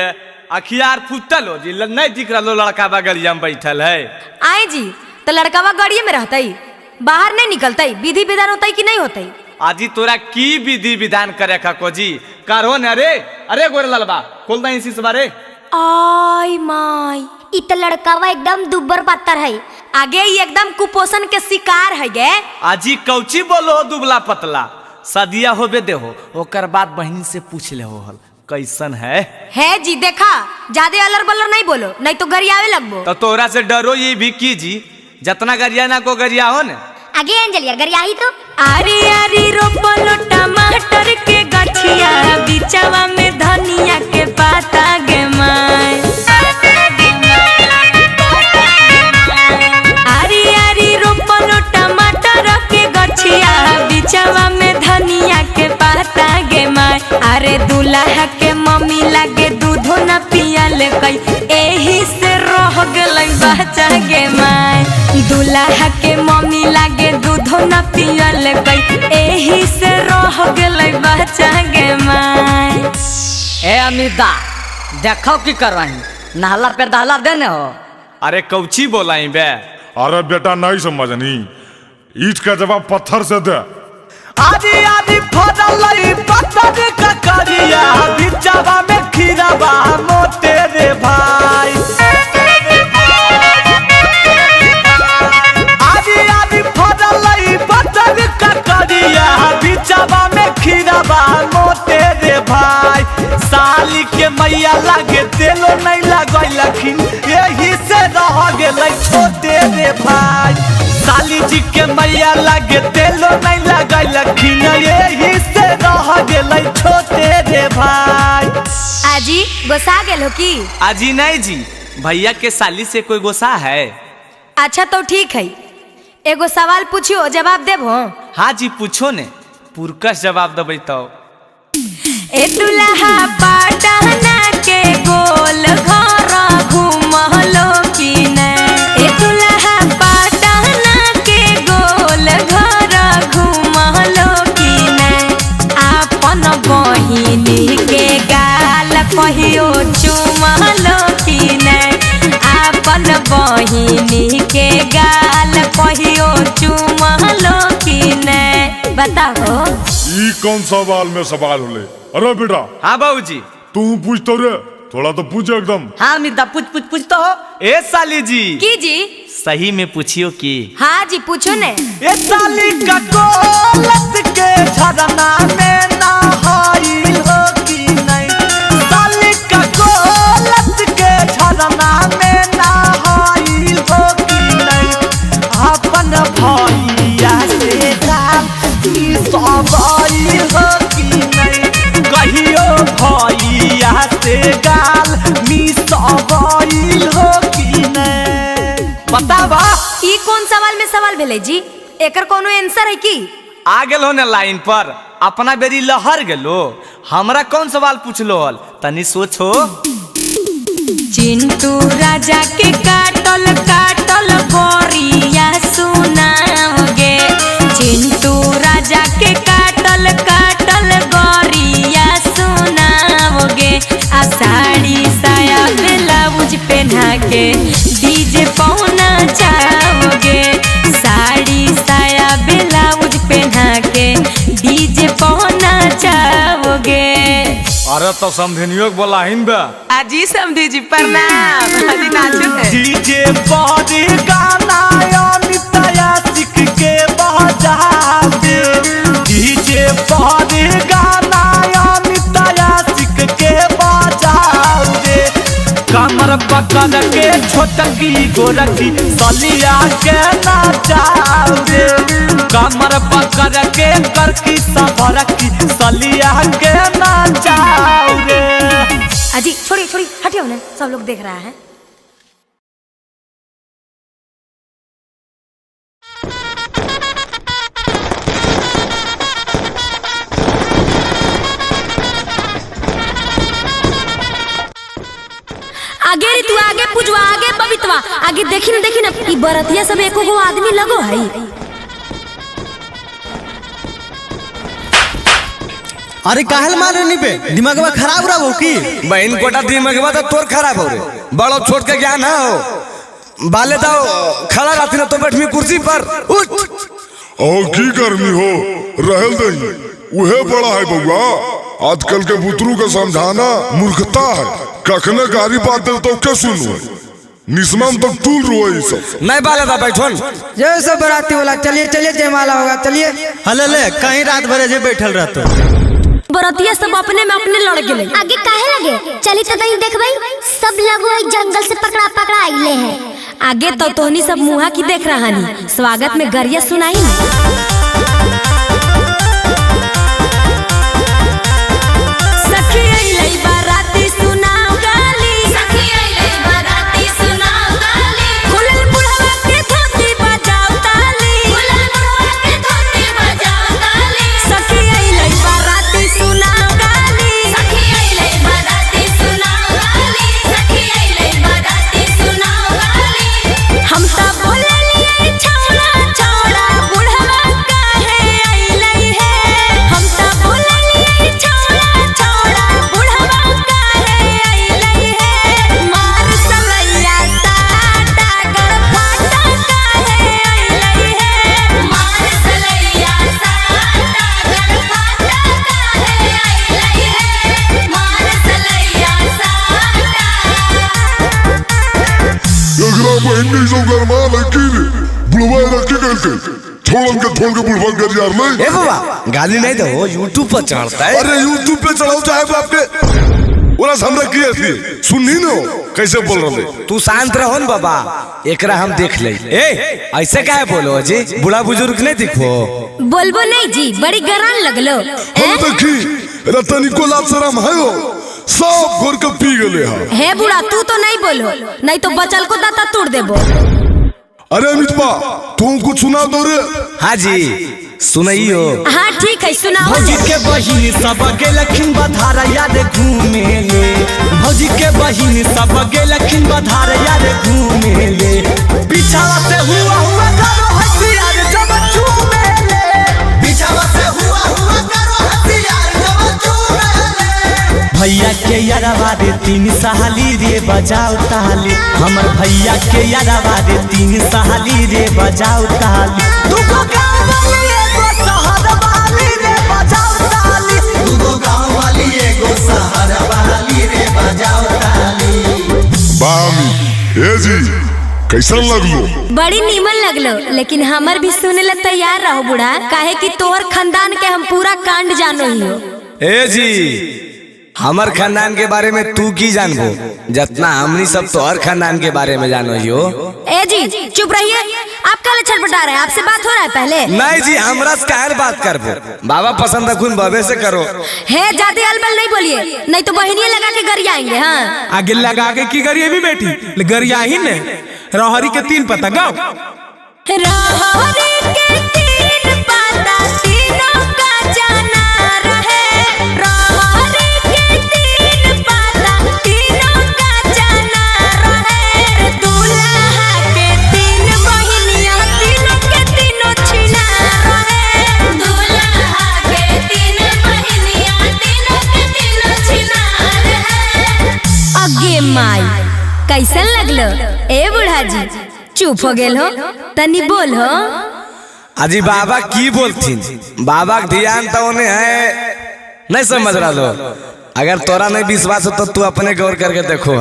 अखियार फुटल हो जी, नहीं दिख रहा लड़का बगलिया में बैठल है। आई जी तो लड़कावा गाड़िए में रहता ही, बाहर नहीं निकलता ही, विधि विधान होता ही कि नहीं होता ही। आजी तोरा की विधि विधान करे को जी करो न। अरे अरे गोरे ललबा खोल दई शीश बारे। आई माई इत लड़कावा एकदम दुब्बर पत्थर है, आगे ही एकदम कुपोषण के शिकार है गे। आजी कौची बोलो दुबला पतला, सदिया होबे दे हो ओकर बाद बहनी से पूछ ले हो हल कैसन है जी। देखा ज्यादा अलर बलर नहीं बोलो नहीं तो गरियावे लगबो। तो तोरा से डरो ये भी की जी, जितना गरिया ना को गरिया हो न। आगे अंजलिया गरियाही तो आरी आरी रोपलो टमाटर के गठिया, बिचवा में धनिया के पाता गे माय, आरी आरी रोपलो टमाटर के गठिया, बिचवा में धनिया के पाता गे माय, अरे दूल्हा के मम्मी लागे दूधो न पियल कई एही से रह गलै बच्चा गे माय, दूल्हा के मम्मी लागे दूधो न पियल कई एही से रह गलै बच्चा गे माय। ए अमिता देखो की करवाई, नहला पे दहला देने हो। अरे कौची बोलाई बे। अरे बेटा नहीं समझनी, ईट का जवाब पत्थर से दे। आदि आदि फरलई पत्थर ककरिया बिचवा में खीराबा मोटे रे भाई आदि आदि फरलई पत्थर ककरिया बिचवा में खीराबा मोटे रे भाई साली के मैया लागे तेलो नहीं लगैलखिन यही से रह गेलै छोटे रे भाई साली जी के मैया लागे तेलो नहीं लगैलखिन यही से रह गेलै छोटे रे भाई। आजी गोसा गेल हो की? आजी नहीं जी, भैया के साली से कोई गोसा है? अच्छा तो ठीक है, एगो सवाल पूछियो जवाब देबो। हाँ जी पूछो ने, पुरकस जवाब देबै तो। ए दुल्हा पटना के गोल घर घुमलो की ने? ए दुल्हा पटना के गोल घर घुमलो की ने? आपन बहिनी के गाल कहियो चुमलो की ने? आपन बहिनी के गाल कहियो चुमलो की ने? बताओ ई कौन सवाल में सवाल होले? अरे बेटा। हाँ बाबूजी। तू पूछ तो रे, थोड़ा तो पूछ एकदम। हाँ मिर्दा पूछ तो हो। ए साली जी। की जी? सही में पूछियो की? हाँ जी पूछो ने। ए साली का कोलत के झरना में नहाई हो की नहीं? साली का कोलत के झरना में नहाई हो की नहीं? अपन भैया से गाल की सवाई हो की नहीं? कहियो भैया से गाल मी सवाई हो की नहीं? बतावा ई कौन सवाल में सवाल भेले जी? एकर कोनो आंसर है की? आ गेलो ने लाइन पर, अपना बेरी लहर गेलो, हमरा कौन सवाल पूछलो हल तनी सोचो। चिंटू राजा के काटल काटल गोरिया सुनाओगे? चिंटू राजा के काटल काटल गोरिया सुनाओगे? आ साड़ी साया ब्लाउज पहना के डीजे पहुना चाहोगे? साड़ी साया ब्लाउज पहना के डीजे पहुना चाहोगे? अरे तो समझनियो बोला हिन बे। आजी समधी जी प्रणाम। आजी नाचो ने। डीजे पर गाना अमिताया सीख के बजा दे। डीजे पर गाना अमिताया सीख के बजा दे। कमर पकड़ के छोटकी गोरखी सलिया के नाचाओ रे। कमर पकड़ के करकी सबरकी सलिया के नाचाओ रे। अजी छोड़ी छोड़ी हटियो ना, सब लोग देख रहा है। आगे रे तू आगे पूछवा, आगे बबितवा, आगे देखी ना ई बरतिया सब एको गो आदमी लगो है। अरे काहल मारे नहीं पे दिमागवा खराब रहा हो की? बहन कोटा दिमागवा तो तोर खराब हो रे, बड़ो छोट के ज्ञान हो। बाले दाओ खड़ा रहती ना तो बैठमी कुर्सी पर। और की गर्मी हो रहल दही, उहे बड़ा है बउआ। आजकल के बुतरू के समझाना मूर्खता है। कखने गाड़ी बात दे तो क्या सुनू? निस्मम तक तूल रोए सब। नहीं बाले दा बैठन। जय सब बराती वाला चलिए चलिए जयमाला होगा चलिए। हले ले कहीं रात भर जे बैठल रहतो। बरतिया सब अपने में अपने लड़ गेले। आगे काहे लगे? चली तो नहीं देखबै, सब लोग एक जंगल से पकड़ा पकड़ा आइले हैं। आगे तो तोहनी सब मुहा की देख रहा नी, स्वागत में गरिया सुनाई ना। सखी अइलै बाराती सुनाओ गाली, सखी अइलै बाराती सुनाओ गाली। खुलल बुढ़वा के धोती बजाओ ताली, खुलल बुढ़वा के धोती बजाओ ताली। सखी अइलै बाराती सुनाओ गाली, सखी अइलै बाराती सुनाओ गाली, सखी अइलै बाराती सुनाओ गाली। हम त बोललिए छौड़ा छौड़ा बुढ़वा लड़की रे बुढ़वा रखे करके छोड़ के बुढ़वा कर यार नहीं। ए बाबा गाली नहीं दो, यूट्यूब पर चढ़ता है। अरे यूट्यूब पे चढ़ाओ चाहे बाप के ओरा हमरा की थी सुननी न कैसे बोल रहे। तू शांत रहो न बाबा, एकरा हम देख ले। ए ऐसे काहे बोलो जी, बूढ़ा बुजुर्ग नहीं दिखो। बोलबो नहीं जी, बड़ी गरान लगलो। हम देखी रतनी को लाभ शरम है हो सब घोर के पी गले है बूढ़ा, तू तो नहीं बोलो, नहीं तो बचल को दाता तोड़ देबो। अरे अमितवा तू कुछ सुना दो रे। हाँ जी सुनाइयो। हाँ ठीक है सुनाओ। भौजी के बहिन सब गेलखिन बधार याद घूमे ले, भौजी के बहिन सब गेलखिन बधार याद घूमे ले, पिछावा से हुआ करो हथियार जब चूमे ले, पिछावा से हुआ करो हथियार जब चूमे ले। भैया के यारवा रे 3 साली रे बजाओ ताली, हमर भैया के यारवा रे 3 साली रे बजाओ ताली, दुगो गाँव वाली एगो शहर वाली रे बजाओ ताली, दुगो गाँव वाली एगो शहर वाली रे बजाओ ताली। बामी ए जी कैसन लगलो? बड़ी नीमन लगलो, लेकिन हमर भी सुने ला तैयार रहो बूढ़ा, काहे कि तोहर खानदान के हम पूरा कांड जानो ही हो। ए जी हमर खानदान के बारे में तू की जानबो, जितना हमनी सब तोहर खानदान के बारे में जानो ही हो। ए जी चुप रहिए, आप काले छटपटा रहे हैं, आपसे बात हो रहा है पहले। नहीं जी हमरा से काहे बात करबो, बाबा पसंद है खून बबे से करो। है ज्यादा अलबल नहीं बोलिए, नहीं तो बहनिया लगा के गरिया आएंगे। हाँ आगे लगा के की गरिया भी बेटी गरिया ही ने रहरी के 3 पता गाओ। रहरी के 3 पता तीनों का जाना रहे, रहरी के 3 पता तीनों का जाना रहे, दूल्हा के 3 बहिनिया तीनों के तीनों छिना रहे, दूल्हा के 3 बहिनिया तीनों के तीनों छिना रहे। अगे माई कैसन लगलो ए बूढ़ा जी, चुप हो गेल हो, तनी बोल हो। अजी बाबा की बोलथिन, बाबा का ध्यान तो उन्हें है नहीं समझ रहा लो। अगर तोरा नहीं विश्वास हो तो तू अपने गौर करके देखो,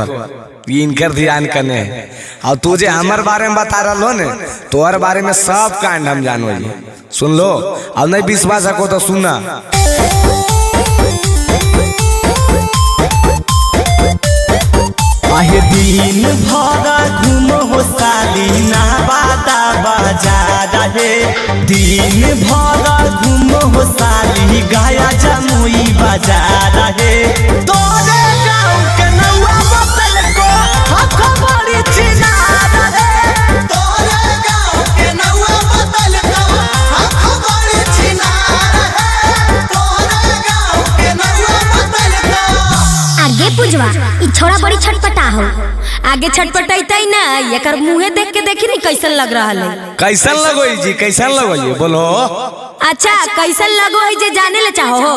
इनकर ध्यान करने है। और तुझे हमारे बारे में बता रहा लो ने, तोहर बारे में सब कांड हम जानो ये सुन लो। और नहीं विश्वास रखो तो सुनना। आहे दिन भर घूम हो साली ना बाता बाजार रे, दिन भर घूम हो साली गया जमुई बाजार रे, तोरे गाँव के नौआ बतल को खबरी चिनार रे, तोरे गाँव के नौआ बतल को खबरी चिनार रे, तोरे गाँव के नौआ बतल को। आगे पुजवा ई छोड़ा बड़ी छटपटा हो। आगे छटपटाई ना, एकर मुँहे देख के देखी नहीं कैसन लग रहा है। कैसन लगो जी, कैसन लगो ये बोलो। अच्छा कैसन लगो है जे जाने ले चाहो हो,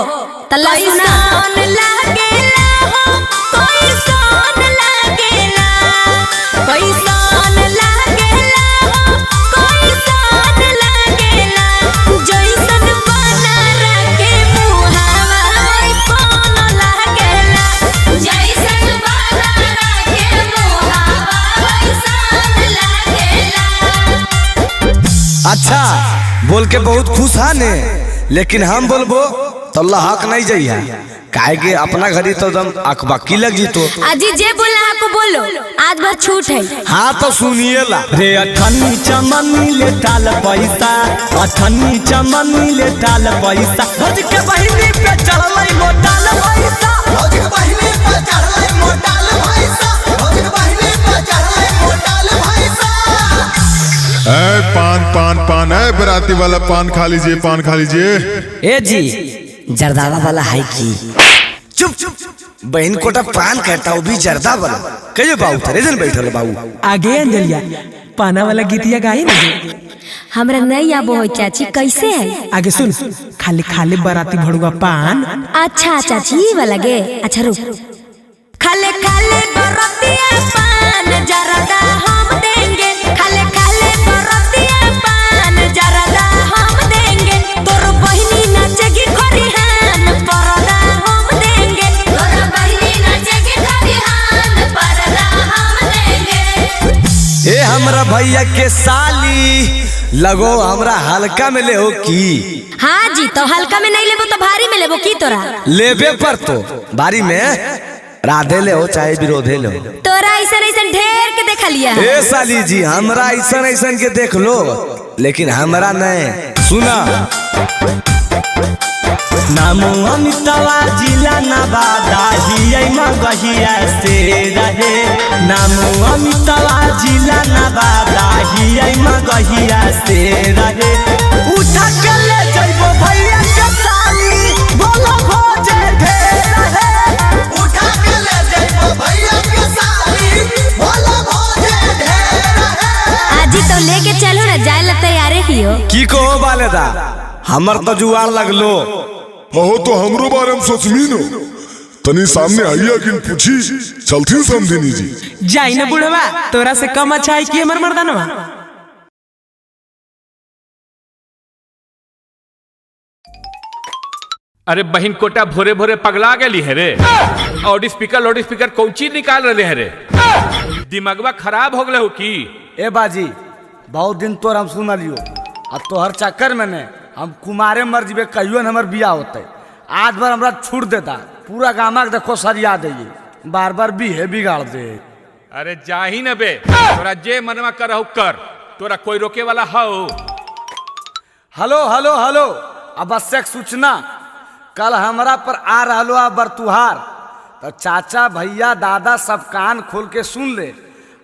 तल्ला सुना। कैसन लागेला हो, कैसन लागेला, कैसन लागेला हो, कैसन लागेला, जैसन बना रखे मुहावा वैसन लागेला, जैसन बना रखे मुहावा वैसन लागेला। अच्छा बोल के बहुत खुश है ने, लेकिन हम बोलबो तो हक नहीं जाइए, काहे के अपना घड़ी तो दम अकबकी लग जी तो। अजी जे बोला आपको बोलो, आज भर छूट है। हाँ तो सुनिए ला रे अठन्नी चमनी ले टाल पैसा, अठन्नी चमनी ले टाल पैसा, भौज के बहिनी पे चढ़लै मोटाल पैसा, भौज के बहिनी पे चढ़लै मोटाल पैसा, भौज के बहिनी पे चढ़लै मोटाल पैसा। ए पान पान पान है बराती वाला पान खा लीजिए, पान खा लीजिए। ए जी जर्दावा वाला है की? चुप बहन कोटा पान कहता हूँ भी जर्दा वाला कहियो बाबू थरे जन बैठल बाबू। आगे अंजलिया पाना वाला गीतिया गाई ना। हमरा नहीं आबो हो चाची, कैसे है? आगे सुन, खाली खाली बराती भड़ुआ पान। अच्छा चाची ये वाला गे, अच्छा रुक। खाले खाले बरातिया पान जर्दा हम देंगे, खाले खाले बरातिया पान जर्दा हम देंगे, तोर बहिनी नाचेगी खरिहान परदा हम देंगे, तोर बहिनी नाचेगी खरिहान परदा हम देंगे। ए हमरा भैया के साली लगो हमरा हल्का में ले हो की। हाँ जी, तो हल्का में नहीं लेबो तो भारी में लेबो की तोरा? लेबे पर तो भारी में राधे ले हो चाहे विरोधे ले हो। तोरा ऐसन ऐसन ढेर के देख लिया ए साली जी हमरा ऐसन ऐसन के देख लो, लेकिन हमरा नहीं। सुना नामो अमितवा जिला नवादा हियै मगहिया से रहे। नामो अमितवा जिला नवादा हियै मगहिया से रहे। उठा के ले जइबो भैया के साली बोलो भोजे ढेर रहे। उठा के ले जइबो भैया के साली बोलो भोजे ढेर रहे। आजी तो लेके चलो ना, जाए ला तैयारे ही हो। की कहो बालेदा हमर तो जुआर लगलो। अहो तो हमरो बारे में सोचमी नो, तनी सामने आइया किन पूछी चलती समझनी जी। जाई ना बुढ़वा, तोरा से कम अच्छा है कि हमर मर्दानवा। अरे बहन कोटा भोरे भोरे पगला गेली है रे। लाउड स्पीकर कौन चीज निकाल रहे हैं रे? दिमागवा खराब हो गए हो की? ए बाजी बहुत दिन तोर हम सुन लियो, अब तोहर चक्कर में ने हम कुमारे मर जीवे कहियो न हमर बियाह होते। आज बार हमरा छूट देता, पूरा गामा के देखो सरिया दे, बार बार बिहे बिगाड़ दे। अरे जाही न बे, तोरा जे मनवा करहु कर, तोरा कोई रोके वाला हो? हेलो हेलो हेलो, आवश्यक सूचना, कल हमरा पर आ रहलो आ बरतुहार, तो चाचा भैया दादा सब कान खोल के सुन ले।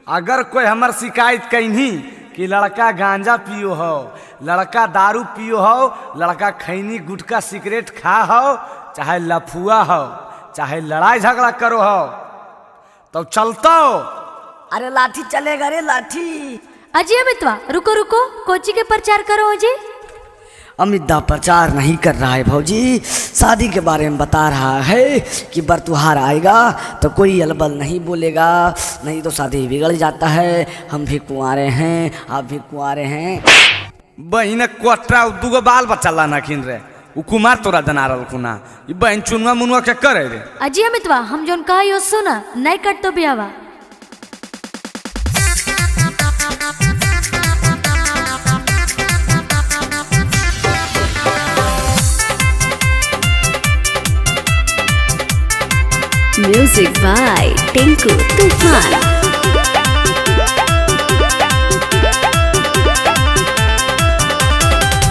अगर कोई हमर शिकायत कहीं कि लड़का गांजा पियो हो, लड़का दारू पियो हो, लड़का खैनी गुटखा सिगरेट खा हो, चाहे लफुआ हो, चाहे लड़ाई झगड़ा करो हो, तो चलता हो। अरे लाठी चलेगा रे लाठी। अजी अमितवा रुको रुको, कोची के प्रचार करो जी। अमित प्रचार नहीं कर रहा है भौजी, शादी के बारे में बता रहा है कि बरतुहार आएगा तो कोई अलबल नहीं बोलेगा, नहीं तो शादी बिगड़ जाता है। हम भी कुंवारे हैं, आप भी कुंवारे हैं। बहिन कोटरा दूगो बाल बच्चा लाना खिन रे, उ कुमार तोरा दनारल खुना, ई बहन चुनवा मुनवा के करे रे। अजी अमितवा हम जोन कहा यो सुना, नहीं कट तो बियावा। Music by Tinku Tufan.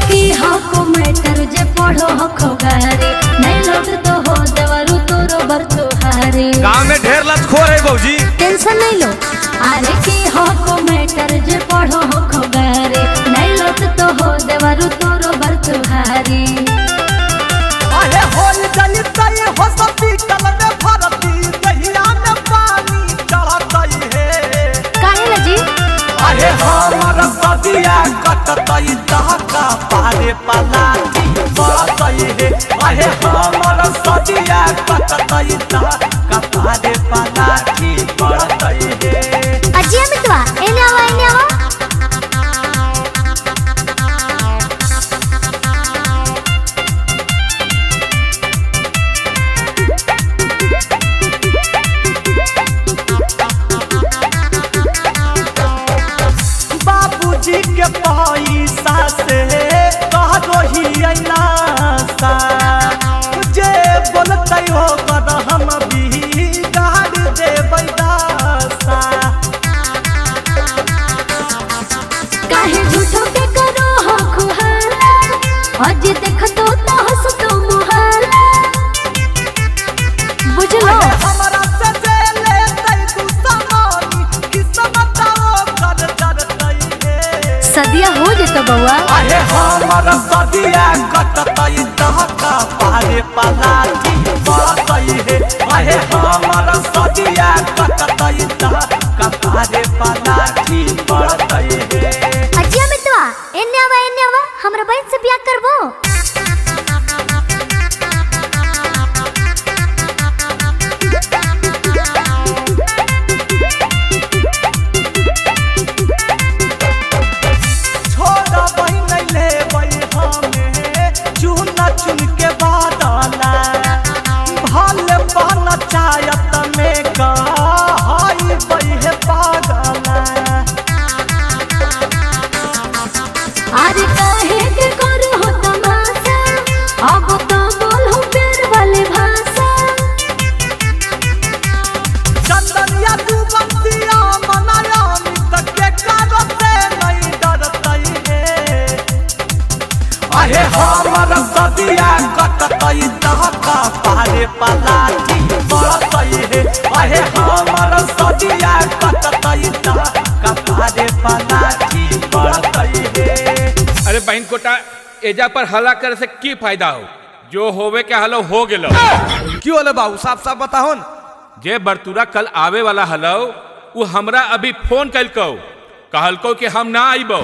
की हको मैटर जे पढ़ो हको गारे, नहीं लौट तो हो देवरु तोरो बरतुहारे। गांव में ढेर लतखोर है भौजी, टेंशन नहीं लो। अरे की हको मैटर जे पढ़ो हको गारे, नहीं लौट तो हो देवरु तोरो बरतुहारे। अरे होल गली तई हो हॉस्पिटल में भर्ती, दहिया में पानी चढ़तई है। काहे ला जी? अरे हमर सदिया कटतई दहका पारे पलाटी बरतई है। अरे हमर सदिया कटतई दहका पारे पलाटी बरतई है। अजी अमितवा एने आवा एने आवा। बाबूजी के पैसा से कह दो ही अनासा, जे बोलते हो कर हम भी गाड़ दे बैदासा। काहे झूठो के करो हो खुहाला, अजी देख तो हंस तो मुहाला। बुझलो हमरा से जे लेते तू सामानी, किस्मत वो कर डरतई है। सदिया हो जेतो बउआ। अरे हमर सदिया कटतई दहका पारे पलाटी बरतई है। अरे हमर सदिया कटतई दहका पारे पलाटी बरतई है। अजी अमितवा एने आवा, हमरा बहन से बियाह करबो। छोड़ा बहिन ले बई हमें चुन चुन के बादला, भले बन चायत में का हाई बई है पागला। आज काहे के करो हो तमाशा, अब तो बोलो प्यार वाली भाषा। चंदनिया तू बंसिया मनाया तक के कारो से नहीं डरतई है। अहे हमर सदिया कटतई तहका पारे पलाठी बरतई है। अहे हमर सदिया कटतई तहका पारे पलाठी बरतई है। अरे बहन कोटा एजा पर हल्ला करे से की फायदा हो, जो होवे के हलो हो गेलो। क्यों होले बाबू, साफ साफ बताओ न। जे बरतुरा कल आवे वाला हलो वो हमरा अभी फोन कलको, कहलको कि हम ना आइबो,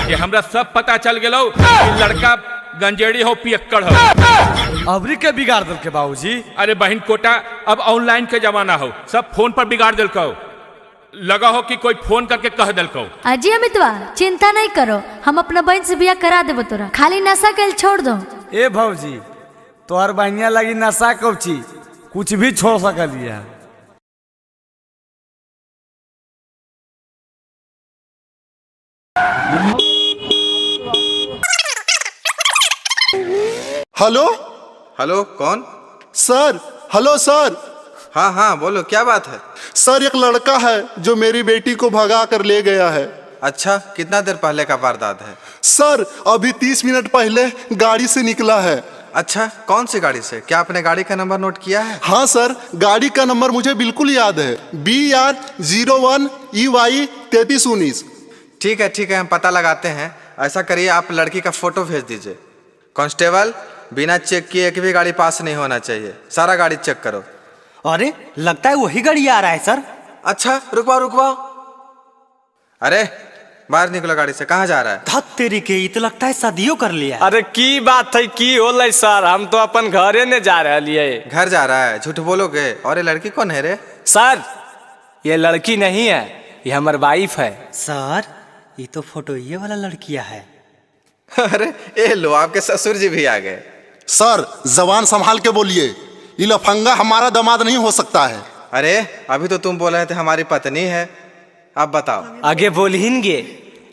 कि हमरा सब पता चल गेलो कि लड़का गंजेड़ी हो पियक्कड़ हो। अबरी के बिगाड़ दल के बाबूजी। अरे बहन कोटा अब ऑनलाइन के जमाना हो, सब फोन पर बिगाड़ दिलको। लगा हो कि कोई फोन करके कह दिलको। अजी अमितवा चिंता नहीं करो, हम अपना बहन से बियाह करा देबो तोरा, खाली नशा के छोड़ दो। ए भौजी तोहर बहनिया लगी नशा कौची, कुछ भी छोड़ सकलिए। हेलो हेलो कौन? सर। हेलो सर। हाँ हाँ बोलो, क्या बात है? सर एक लड़का है जो मेरी बेटी को भगा कर ले गया है। अच्छा, कितना देर पहले का वारदात है? सर अभी 30 मिनट पहले गाड़ी से निकला है। अच्छा, कौन सी गाड़ी से? क्या आपने गाड़ी का नंबर नोट किया है? हाँ सर, गाड़ी का नंबर मुझे बिल्कुल याद है, BR01 EY 3319। ठीक है, हम पता लगाते हैं। ऐसा करिए, आप लड़की का फोटो भेज दीजिए। कांस्टेबल, बिना चेक किए एक भी गाड़ी पास नहीं होना चाहिए, सारा गाड़ी चेक करो। अरे लगता है वही गाड़ी आ रहा है सर। अच्छा रुकवाओ। अरे बाहर निकलो गाड़ी से, कहाँ जा रहा है? धत तेरी के, तो लगता है शादियों कर लिया। अरे की बात है, की होले सर, हम तो अपन घरे ने जा रहे लिए। घर जा रहा है? झूठ बोलोगे। और ये लड़की कौन है रे? सर ये लड़की नहीं है, ये हमारी वाइफ है। सर ये तो फोटो ये वाला लड़किया है। अरे ये लो, आपके ससुर जी भी आ गए। सर जबान संभाल के बोलिए, ये लफंगा हमारा दामाद नहीं हो सकता है। अरे अभी तो तुम बोल रहे थे हमारी पत्नी है, अब बताओ। आगे बोलहिनगे,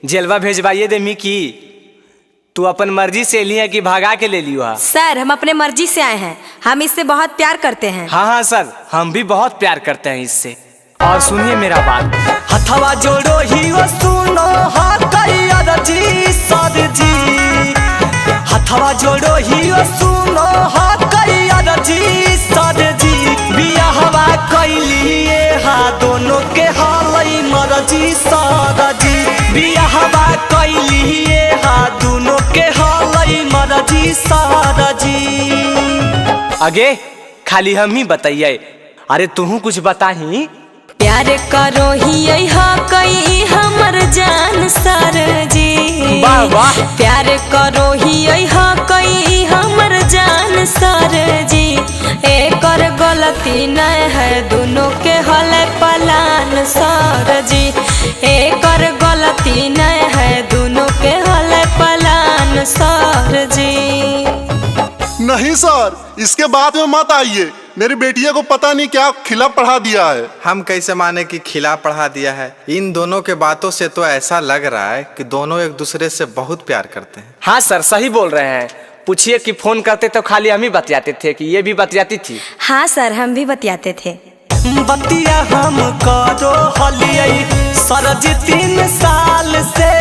जेलवा भेजवाइए दे मिकी। तू अपन मर्जी से लिया कि भागा के ले लियो? सर हम अपने मर्जी से आए हैं, हम इससे बहुत प्यार करते हैं। हाँ सर, हम भी बहुत प्यार करते हैं इससे। और सुनिए मेरा बात, हथवा जोड़ो ही वो सुनो हाँ कैया जी सर जी। हथवा जोड़ो ही वो सुनो हाँ कैया जी सर जी। बियाहवा कैलिए हाँ दोनों के हालई मरजी सर जी। बियाहवा कैलिए हाँ दोनों के हालई मरजी सर जी। आगे खाली हम ही बताइए, अरे तू कुछ बताही। प्यार करो ही कई हमर जान सर जी। वाह वाह। प्यार करो ही कई हमर जान सर जी। एकर गलती न है दोनों के हल पलान सर जी। एकर गलती न है दोनों के हल पलान सर जी। नहीं सर, इसके बाद में मत आइए, मेरी बेटिया को पता नहीं क्या खिला पढ़ा दिया है। हम कैसे माने कि खिला पढ़ा दिया है? इन दोनों के बातों से तो ऐसा लग रहा है कि दोनों एक दूसरे से बहुत प्यार करते हैं। हाँ सर सही बोल रहे हैं। पूछिए कि फोन करते तो खाली हम ही बतियाते थे कि ये भी बतियाती थी? हाँ सर हम भी बतियाते थे। बतिया हम करो हलियई सरजी 3 साल से,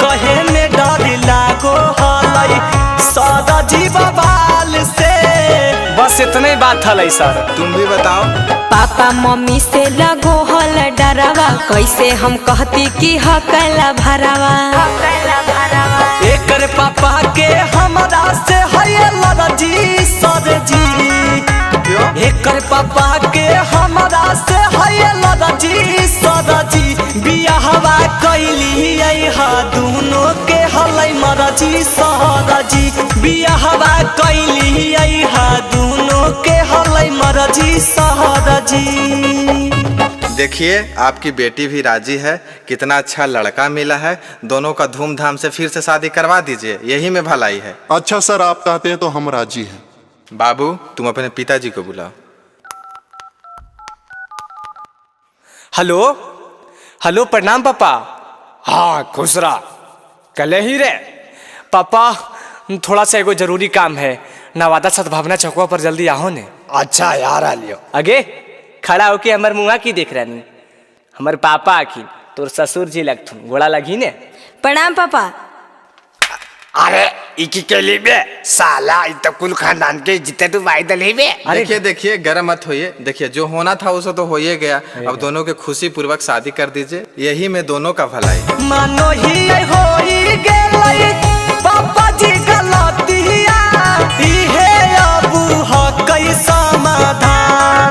कहे में डर लागो हलई सरजी बवाल से। बस इतने बात हल सर। तुम भी बताओ। पापा मम्मी से लगो हल डरावा, कैसे हम कहती कि हकला भरावा। एकर पापा के हमारा से है लड़जी सर जी। एकर पापा के हमारा से है लड़जी सर जी। बियाहवा कैली हा दोनों के हलई मरजी सर जी। बियाहवा कैली हा दोनों के हलई मरजी सर जी। देखिए आपकी बेटी भी राजी है, कितना अच्छा लड़का मिला है। दोनों का धूमधाम से फिर से शादी करवा दीजिए, यही में भलाई है। अच्छा सर आप कहते हैं तो हम राजी हैं। बाबू तुम अपने पिताजी को बुलाओ। हेलो हेलो, प्रणाम पापा। हाँ खुश रहा। कले ही रे पापा थोड़ा सा एगो जरूरी काम है नवादा सद्भावना चौकवा पर जल्दी आओ ने। अच्छा यार आ लियो। आगे खड़ा होके हमार मुँह की देख रही हमारे पापा आखिन तोर ससुर जी लगथुन गोड़ा लगी ने। प्रणाम पापा। अरे इकी के लिए बे साला इत कुल खानदान के जितने तू वायदल ही बे। देखिए देखिए गर्म मत होइए। देखिए जो होना था उसे तो हो ही गया। अब दोनों के खुशी पूर्वक शादी कर दीजिए यही में दोनों का भलाई। मानो ही होई गेलै पापा जी गलतिया इहे अबू ह कई समाधान।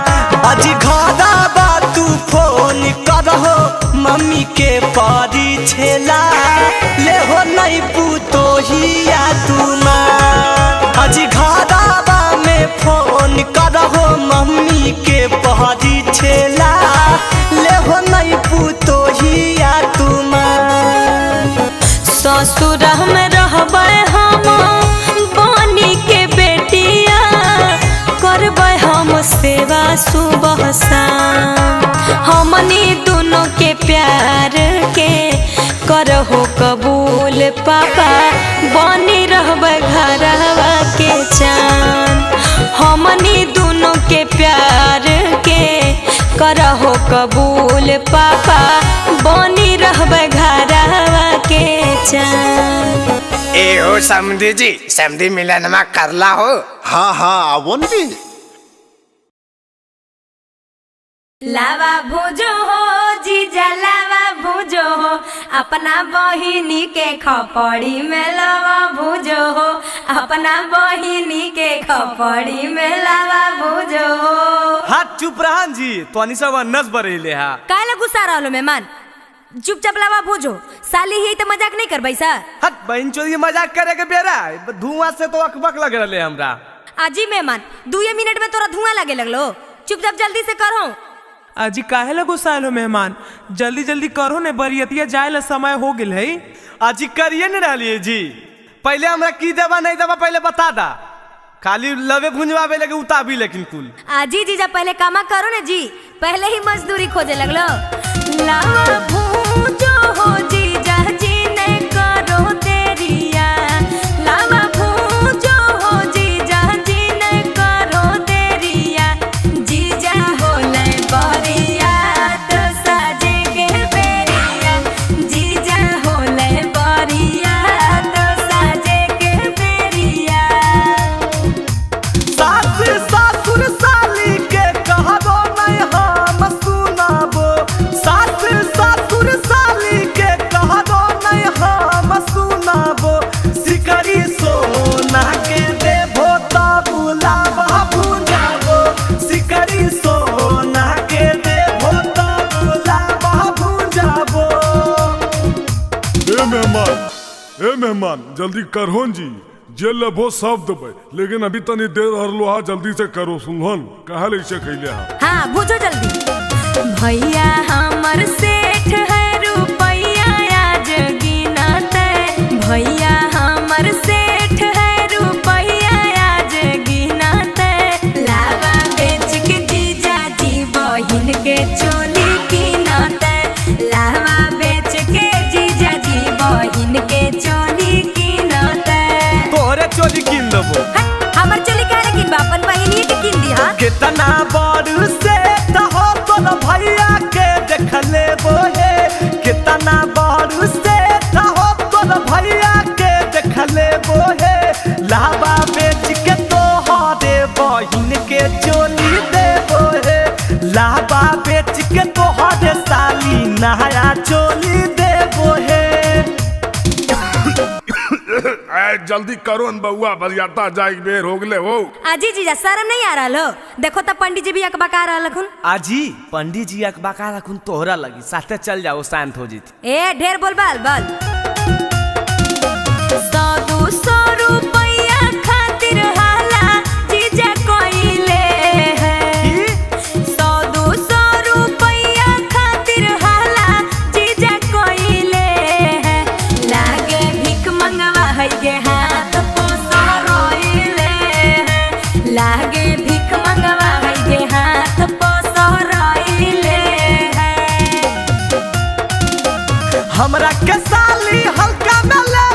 आज घरा बा तू फोन करहो मम्मी के पारी छेला ले हो नहीं पूतो हिया तू मां। आज घरा बा में फोन करहो मम्मी के पारी छेला ले हो नहीं पूतो हिया तू मां। ससुर में रहबै हम बनी के बेटिया करबै हम सेवा सुबह शाम। हमनी दोनों के प्यार के करहो कबूल पापा बनी रहबै घरवा के चान। हमनी दोनों के प्यार के करहो कबूल पापा बनी रहबै घरवा के चान। ए हो समधी जी समधी मिलन में करला हो। हाँ हाँ आवो नी। लावा भूजो हो जीजा लावा भूजो हो अपना बहिनी के खपड़ी में लावा भूजो हो अपना बहिनी के खपड़ी में लावा भूजो हो। हाथ चुप रहन जी तो अनिसा नस बरेले हा काहे गुस्सा रहलो मेहमान चुपचाप लावा भूजो साली ही तो मजाक नहीं करबै सा। हट बहन चोरी मजाक करे के बेरा धुआं से तो अकबक लग रहे हमरा। आजी मेहमान 2 मिनट में तोरा धुआं लगे लगलो चुपचाप जल्दी से करो। अजी काहे लगो सालो मेहमान जल्दी जल्दी करो ने बरियतिया जाए ला समय हो गेल है। आजी करिए न रहिए जी पहले हमरा की देवा नहीं देवा पहले बता दा खाली लवे भुंजवावे लगे उताबी लेकिन कुल। आजी जीजा पहले कामा करो ना जी पहले ही मजदूरी खोजे लगलो। लावा भूजो हो जीजा जी ने करो देरिया लावा भूजो हो जीजा जी ने करो देरिया जीजा हो ले बरिया तो साजे के बेरिया जीजा हो ले बरिया तो साजे के बेरिया। सास ससुर साली के कहबो नहीं हम सुनाबो। सास ससुर साली के कहबो नहीं हम सुनाबो। सिकरी सोना के देबो त बुलाबा भुंजाबो। सिकरी सोना के देबो त बुलाबा भुंजाबो। ए मेहमान जल्दी करहोन जी जे लेबो सब देबै लेकिन अभी तनी देर हरलो हा जल्दी से करो सुनहन कहा ले से खैले हा। हाँ भूजो जल्दी। भैया हमर सेठ है रुपैया आज गिनते भैया हमर सेठ है रुपैया आज गिनते लावा बेच के जीजा जी बहिन के चोली गिनते लावा बेच के जीजा जी बहिन के चोली गिनते। तोहरे चोली किन देबो हमर चोली काहे किन बापन बहिनी के किन दी। हाँ कितना बड़ से हो तोर भैया के देख लेबो हे। कितना बड़ से हो तोर भैया के देख लेबो हे। लावा बेच के तोहरे बहिन के चोली देबो हे। लावा बेच के तोहरे साली नया चोली देबो हे। जल्दी करो न बउआ बरियाता जाए बेर हो गेले हो। आजी जीजा शर्म नहीं आ रहा लो देखो तो पंडित जी भी अकबका रहा लखुन। आजी पंडित जी अकबका रखुन तोहरा लगी साथे चल जाओ शांत हो जीती। ए ढेर बोल बाल बल 100-200 रुपया खातिर हाला जीजा कोइले है। 100-200 रुपया खातिर हाला जीजा कोइले है। लागे भीख मंगवा है गे हाथ पोसा रोइले है। लागे भीख मंगवा है गे हाथ पोसा रोइले है। हमरा के साली हल्का में ले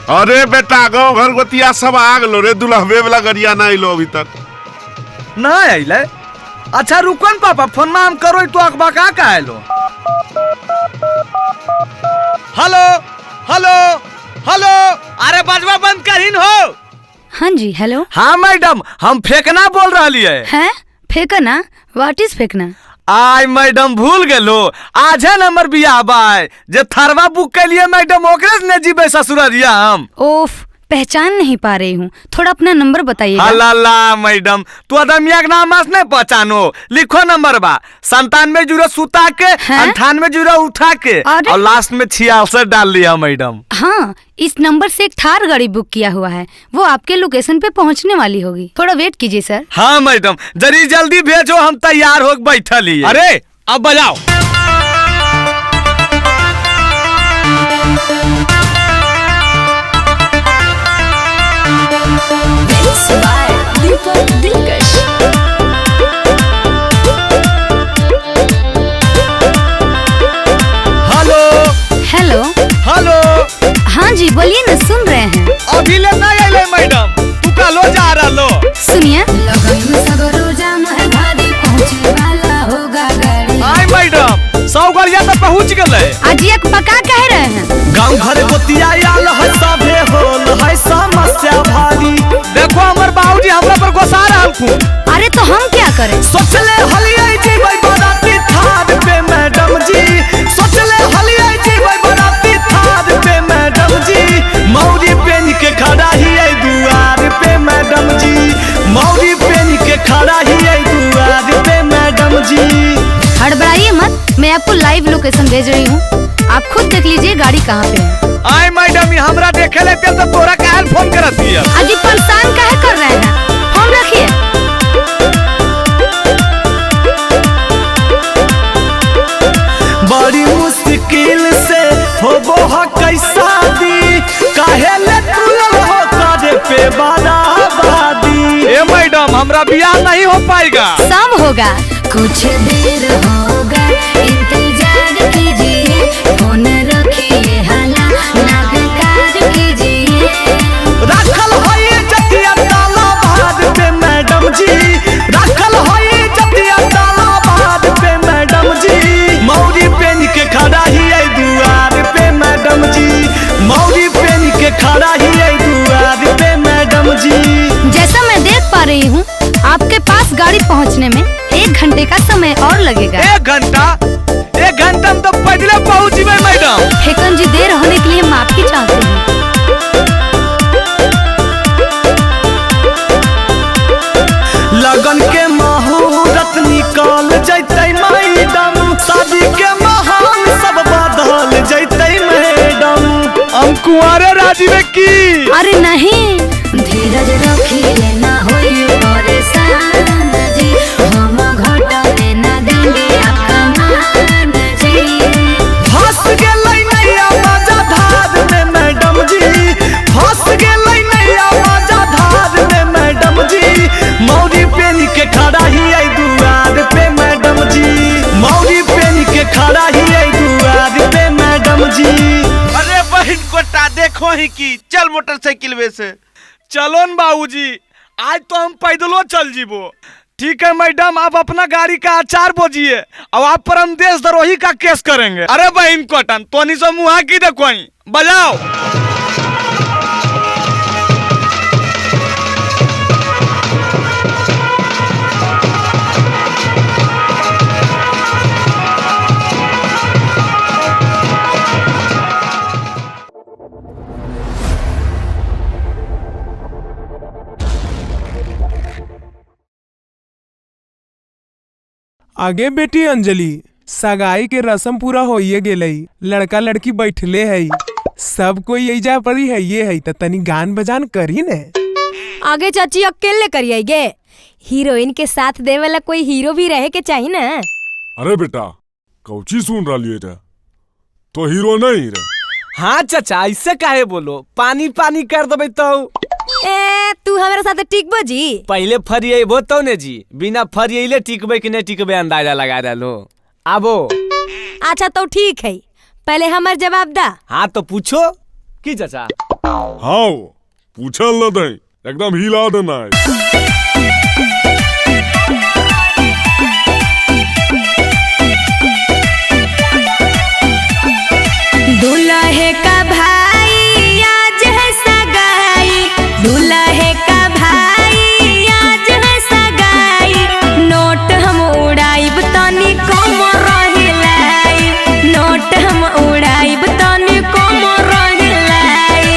अरे बेटा गाँव घर गोतिया सब आ गलो रे, दुल्हबे वाला गरिया ना आइलो अभी तक। ना आइले? अच्छा रुकन पापा, फोन में हम करो तो अखबा का आइलो। हेलो हेलो हेलो, अरे बजवा बंद करीन हो। हाँ जी हेलो। हाँ मैडम, हम फेंकना बोल रही है। फेंकना? व्हाट इज फेंकना? आई मैडम भूल गेलो, आज है नंबर बियाह बाय जे थरवा बुक के लिए मैडम ओकरे ने जीबे ससुररिया हम। ओफ, पहचान नहीं पा रही हूँ, थोड़ा अपना नंबर बताइए। अल्लाह मैडम, तू अदमिया के नाम नहीं पहचानो, लिखो नंबर बा 97 सुता के 98 उठा के और लास्ट में 66 डाल लिया मैडम। हाँ, इस नंबर से एक थार गाड़ी बुक किया हुआ है, वो आपके लोकेशन पे पहुँचने वाली होगी, थोड़ा वेट कीजिए सर। हाँ मैडम, जरी जल्दी भेजो, हम तैयार हो बैठल ही। अरे अब बजाओ। Hello hello hello. हाँ जी बोलिए ना, सुन रहे हैं। अभी ले नहीं आइले मैडम, तू का लो जा रहा लो। सुनिए। आई मैडम, 100 गाड़िया तो पहुँच गए। अजिया पका कह रहे हैं। गाँव घर गोतिया आल है, सभे होल है समस्या भारी। देखो हमर बाबूजी हमरा पर गुस्सा रहल खूब। अरे तो हम क्या करें? सोचले हलियै जीबै बाराती थार पे मैडम जी, सोचले हलियै जीबै बाराती थार पे मैडम जी। मौरी पेन के खड़ा हियै दुआर पे मैडम जी, मौरी पेन के खड़ा हियै दुआर पे मैडम जी। हड़बड़ाइए मत, मैं आपको लाइव लोकेशन भेज रही हूँ, आप खुद देख लीजिए गाड़ी कहाँ पे है। आई मैडम, ये हमरा देखे लेते तो तोरा काहे फोन करत दिया? अजी परेशान काहे कर रहे हैं, फोन रखिए। बड़ी मुश्किल से होबो ह कैसा दी, काहे ले तुलल हो करे पे बराबादी। ए मैडम, हमरा बियाह नहीं हो पाएगा। सब होगा, कुछ देर होगा, इंतजार कीजिए, फोन रखिए, हाला ना बेकार कीजिए। राखल होइए जतिया ताला बाद पे मैडम जी, राखल होइए जतिया ताला बाद पे मैडम जी। मौरी पेन के खड़ा हियै दुआर पे मैडम जी, मौरी पेन के खड़ा हियै दुआर पे मैडम जी। जैसा मैं देख पा रही हूँ, आपके पास गाड़ी पहुँचने में 1 घंटे का समय और लगेगा। 1 घंटा? 1 घंटा में तो पैदल पहुँच जेबै मैडम। हेकन जी, देर होने के लिए माफी चाहते हैं। लगन के मुहूर्त निकल जैतै मैडम, शादी के माहौल सब बदल जैतै मैडम। हम कुंवारे राजी में की। अरे नहीं, धीरज रखिए, ना होइए परेशान जी, हम घटने ना देंगे आपका मान जी। फंस गेलै नैया मजा धार में मैडम जी, फंस गेलै नैया मजा धार में मैडम जी। मौरी पेन के खड़ा हियै दुआर पे मैडम जी, मौरी पेन के खड़ा हियै दुआर पे मैडम जी। अरे बहन कोटा देखो ही की, चल मोटरसाइकिल वे से। चलो न बाबूजी, आज तो हम पैदलो चल जीबो। ठीक है मैडम, आप अपना गाड़ी का आचार बोझिए, अब आप पर हम देशद्रोही का केस करेंगे। अरे बहन कोटन, तोनी से मुहा की देखो, बजाओ। आगे बेटी अंजलि, सगाई के रस्म पूरा होइए गेलई, लड़का लड़की बैठले है, सब कोई एजा परी है, ये है त तनी गान बजान करी ने। आगे चाची अकेले करिए गे, हीरोइन के साथ दे वाला कोई हीरो भी रहे के चाहिए ना। अरे बेटा, कौची सुन रही है, तो हीरो नहीं रे। हाँ चाचा, ऐसे काहे बोलो, पानी पानी कर देबे तो। ए तू हमारे साथ टिकबो जी? पहले फरिएबो तो ने जी, बिना फरिएले टिकबे कि नहीं टिकबे अंदाजा लगा डालो। आबो। अच्छा तो ठीक है, पहले हमार जवाब दा। हाँ तो पूछो की चाचा। हाँ पूछल न दे एकदम हिला देना है। दूल्हे का भाई आज है सगाई, दूल्हे का भाई आज है सगाई, नोट हम उड़ाइब तनी कम रहिलाई, नोट हम उड़ाइब तनी कम रहिलाई।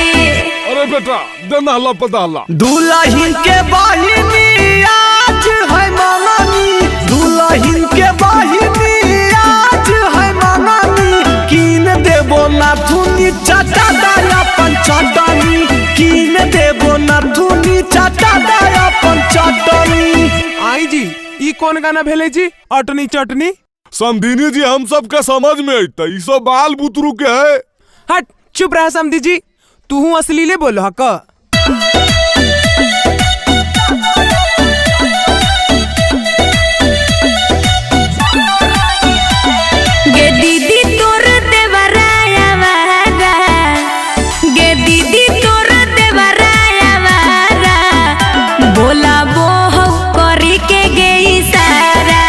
अरे बेटा देना ला पता ला। दुल्हन के बहिनी आज है मंगनी, दुल्हन के बहिनी आज है मंगनी, कीन देबो नाथुनी चाटा दाया पंचटनी, कीन देबो नाथुनी चाटा दाया पंचटनी। आई जी ई कौन गाना भेले जी? अटनी चटनी समधिनी जी हम सब के समझ में अइता ई सब बाल बुतरू के है। हट चुप रह समधी जी, तू असलीले बोल हक। गे दीदी तोर देवराया वारा, गे दीदी तोर देवराया वारा, बोला बोहो करी के गई सारा,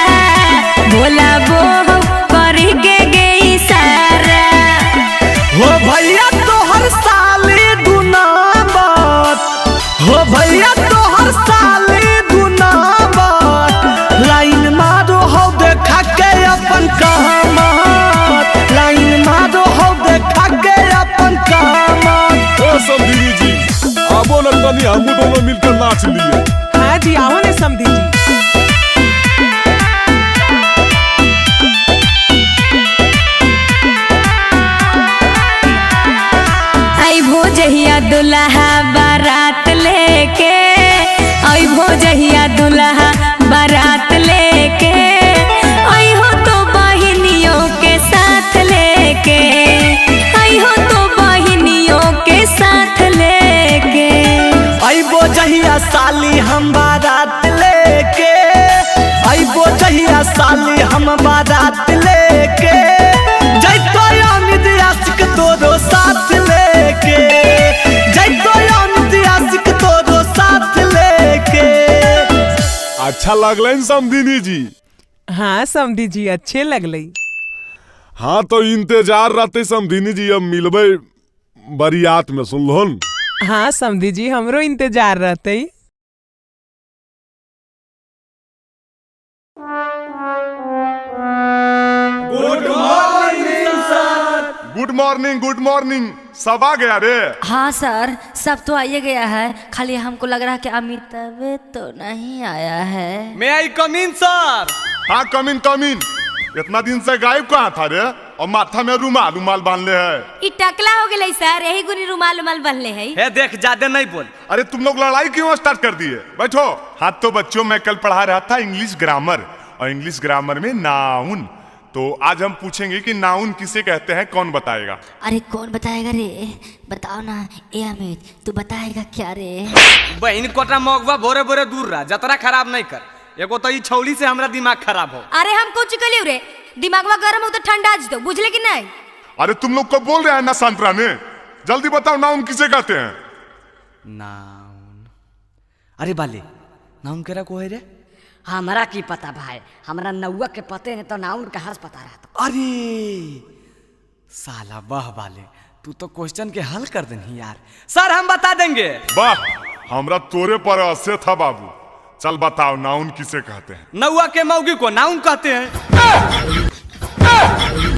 बोला बोहो करी के गई सारा। हो भैया तोहर साले दुनामत, हो भैया तोहर साले दुनामत, लाइन मारो हो देखा के अपन कहमत, लाइन मारो हो देखा के अपन कहमत। ओ समधिनी जी आबो न तनी हम दोनों मिलकर नाच लिए। हाँ जी आओ ने समधी जी। आई भोजहिया दुल्हा बारात लेके, आई भोजहिया दुल्हा बारात लेके, आई हो तो बहिनियों के साथ लेके, आई हो तो बहिनियों के साथ लेके। अइबो जहिया साली हम बारात लेके, अइबो जहिया साली हम बारात लेके, जइतो अमित आशिक तोरो साथ लेके, जइतो अमित आशिक तोरो साथ लेके। अच्छा लगलन समधिनी जी? हाँ समधी जी अच्छे लगलई। हाँ तो इंतजार रहते समधिनी जी अब मिलबे बरियात में सुनलोन। हाँ समधी जी हमरो इंतजार रहते। Good morning sir. Good morning good morning. सब आ गया रे? हाँ सर सब तो आइए गया है, खाली हमको लग रहा है कि अमिताभ तो नहीं आया है। मैं आई कम इन सर। हाँ कम इन। इतना दिन से गायब कहाँ था रे? और माथा में रुमाल बांध ले है। ई टकला हो गई सर, यही गुनी रुमाल बनले है। हे देख ज्यादा नहीं बोल। अरे तुम लोग लड़ाई क्यों स्टार्ट कर दिए? बैठो। हाँ तो बच्चों मैं कल पढ़ा रहा था इंग्लिश ग्रामर, और इंग्लिश ग्रामर में नाउन। तो आज हम पूछेंगे कि नाउन किसे कहते हैं, कौन बताएगा? अरे कौन बताएगा रे? बताओ ना। ए अमित तू बताएगा क्या रे? बहन कोटा मौगवा भोरे भोरे दूर रहा, जतरा खराब नहीं कर। एगो तो ई छौली से हमरा दिमाग खराब हो। अरे हम कुछ कलियो रे, दिमागवा गरम हो तो ठंडा आज दो, बुझले कि नहीं? अरे तुम लोग को बोल रहे हैं ना शांत रहने। जल्दी बताओ नाउन किसे कहते हैं? नाउन। अरे बाले नाउन केरा को है रे? हमरा की पता भाई, हमरा नौवा के पते ने तो नाउन का हर्ष पता रहता। अरे साला वाह बाले, तू तो क्वेश्चन के हल कर देनी यार। सर हम बता देंगे। वाह हमरा तोरे पर असर था बाबू। चल बताओ नाउन किसे कहते हैं? नौवा के मौगी को नाउन कहते हैं।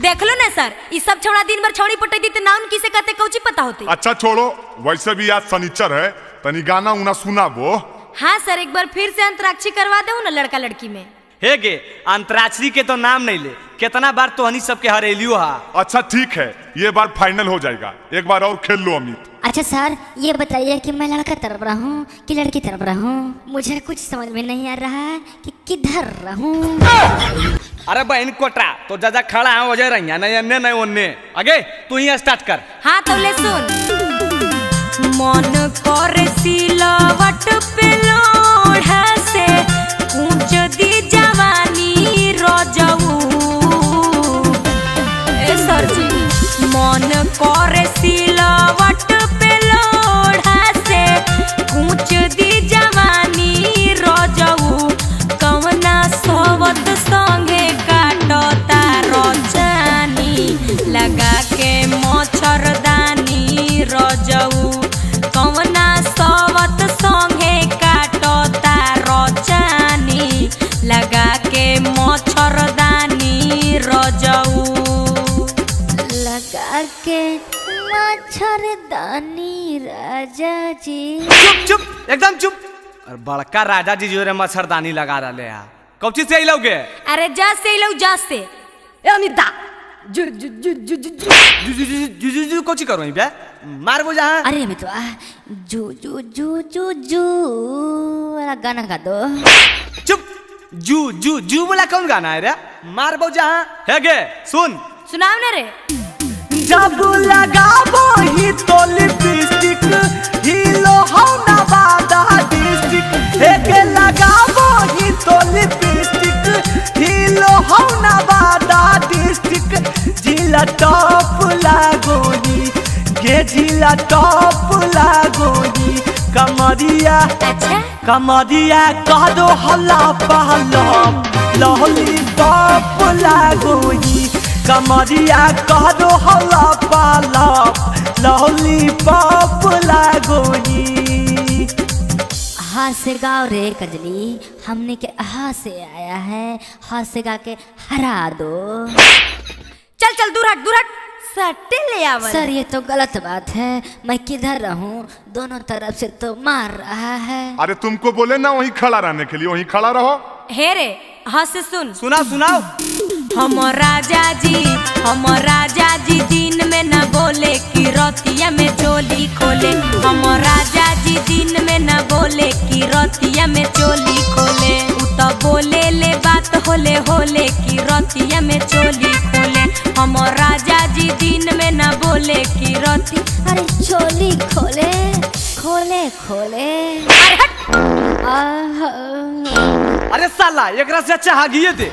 देख लो ना सर, ये सब छौड़ा दिन भर छौड़ी पटाई दी तो नाउन किसे कहते कौची पता होती। अच्छा छोड़ो, वैसे भी आज शनिचर है, तनी गाना उना सुना वो। हाँ सर एक बार फिर से अंतराक्षरी करवा दो ना लड़का लड़की में। हे गे अंतराक्षरी के तो नाम नहीं ले, कितना बार तो हनी सबके हरेलियो हा। अच्छा ठीक है, ये बार फाइनल हो जाएगा, एक बार और खेल लो अमित। अच्छा सर ये बताइए कि मैं लड़का तरफ रहा हूँ कि लड़की तरफ रहा हूँ? मुझे कुछ समझ में नहीं आ रहा है कि किधर रहूँ। अरे बहन कोटा तो ज्यादा खड़ा है वजह रही नहीं अन्य नहीं ओन्ने। आगे तू ही स्टार्ट कर। हाँ तो ले सुन। मन कर सिलवट पे लोढ़ा से ऊंच दी जवानी रजऊ। ए सर जी मन कर सिलवट पे लोढ़ा लगा के मच्छरदानी राजा जी। चुप चुप एकदम चुप। और बड़का राजा जी जो रे मच्छरदानी लगा रहे हैं कब चीज से ही लोगे? अरे जा से लो जा से। ए अमिता जु जु जु जु जु जु जु कोची करो बे मार बो जहां। अरे मैं तो जू जू जू जू जू वाला गाना गा दो। चुप जू जू जू वाला कौन गाना है रे? मार बो जहां है गे सुन सुनाओ ना रे। जब लगाबो ही तो लिपस्टिक हीलो हो नवादा डिस्ट्रिक्ट हेगे लगाबो ही तो लिपस्टिक हीलो हो नवादा डिस्ट्रिक्ट जिला टॉप लागोनी गे जिला टॉप लागोनी कमरिया कमरिया कह दो हल्ला पहला लॉलीपॉप लागोनी कमरिया कह दो हल्ला पाला लॉलीपॉप लागोनी। हाथ से गाओ रे कजली हमने के हाथ से आया है हाथ से गा के हरा दो। चल चल दूर हट दूर हट सट्टे ले आवा। सर ये तो गलत बात है मैं किधर रहूं दोनों तरफ से तो मार रहा है। अरे तुमको बोले ना वहीं खड़ा रहने के लिए वहीं खड़ा रहो। हे रे हाँ से सुन सुनाओ सुनाओ। हम राजा जी दिन में न बोले कि रतिया में चोली खोले। हम राजा जी दिन में न बोले कि रतिया में चोली खोले। उ तो बोले ले बात होले होले कि रतिया में चोली खोले। हम राजा जी दिन में न बोले कि रति अरे चोली खोले खोले खोले। अरे साला एकरा से अच्छा हागिए दे।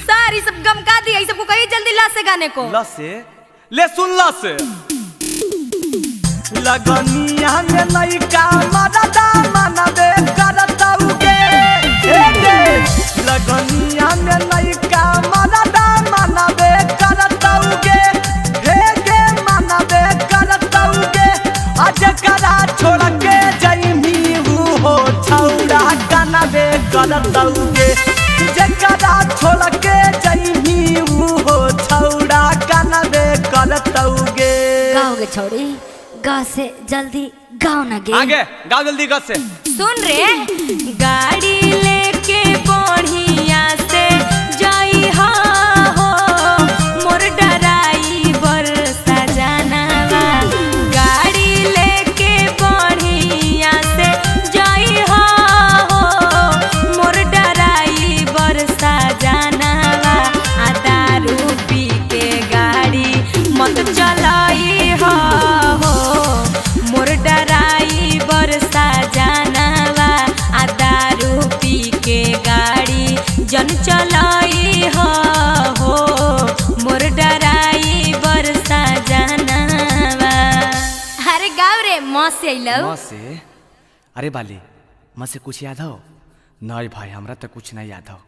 सारी सब गम का दिया सबको कही जल्दी ला से गाने को। ला से ले सुन ला से लगनिया में लइका मरदा मनबे करता उगे लगनिया में लइका मरदा मनबे करता उगे हे गे मनबे करता उगे आज करा छोड़ के जइमी हो छौड़ा कनबे करता उगे जकरा छोड़ के जइमी हो छौड़ा कनबे करता उगे। गाओगे छोड़ी गा से जल्दी गाओ ना गे आगे गाओ जल्दी गा से। सुन रे गाड़ी लेके बढ़िया से जाई हो मोर ड्राइवर सजनावा। गाड़ी लेके बढ़िया से जाई हो मोर ड्राइवर सजनावा। आ दारू पी के गाड़ी मत चलाई हो मोर ड्राइवर सजनावा। आ दारू पी के गाड़ी जन चलाई हो मोर ड्राइवर सजनावा। अरे गाँव रे माँ से अइलो। माँ से अरे बाली माँ से कुछ याद हो? नहीं भाई हमरा तो कुछ नहीं याद हो।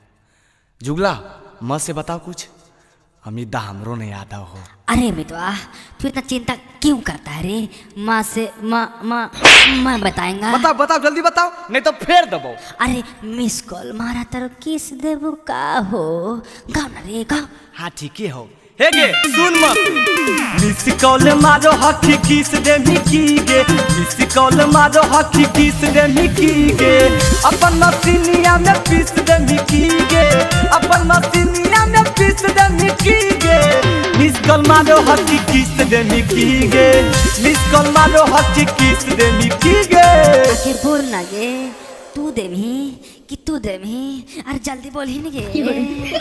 जुगला माँ से बताओ कुछ अमिता हमरो नहीं याद हो। अरे मितवा तू इतना चिंता क्यों करता है रे माँ से माँ बताएंगा। बताओ बताओ जल्दी बताओ नहीं तो फेर दबो। अरे मिस कॉल मारा तर किस देबू का हो गाओ ना रे गाओ। हाँ ठीक है हो हे गे सुन मत मिस कॉल मारो हकी किस दे मिकी गे मिस कॉल मारो हकी किस दे मिकी गे अपन मसीनिया में पीस दे मिकी गे अपन मसीनिया में पीस दे मिकी गे मिस कॉल मारो हकी किस दे मिकी गे मिस कॉल मारो हकी किस दे मिकी गे। आखिर बोल ना गे तू देमी कि तू देमी अरे जल्दी बोल ही नहीं गे।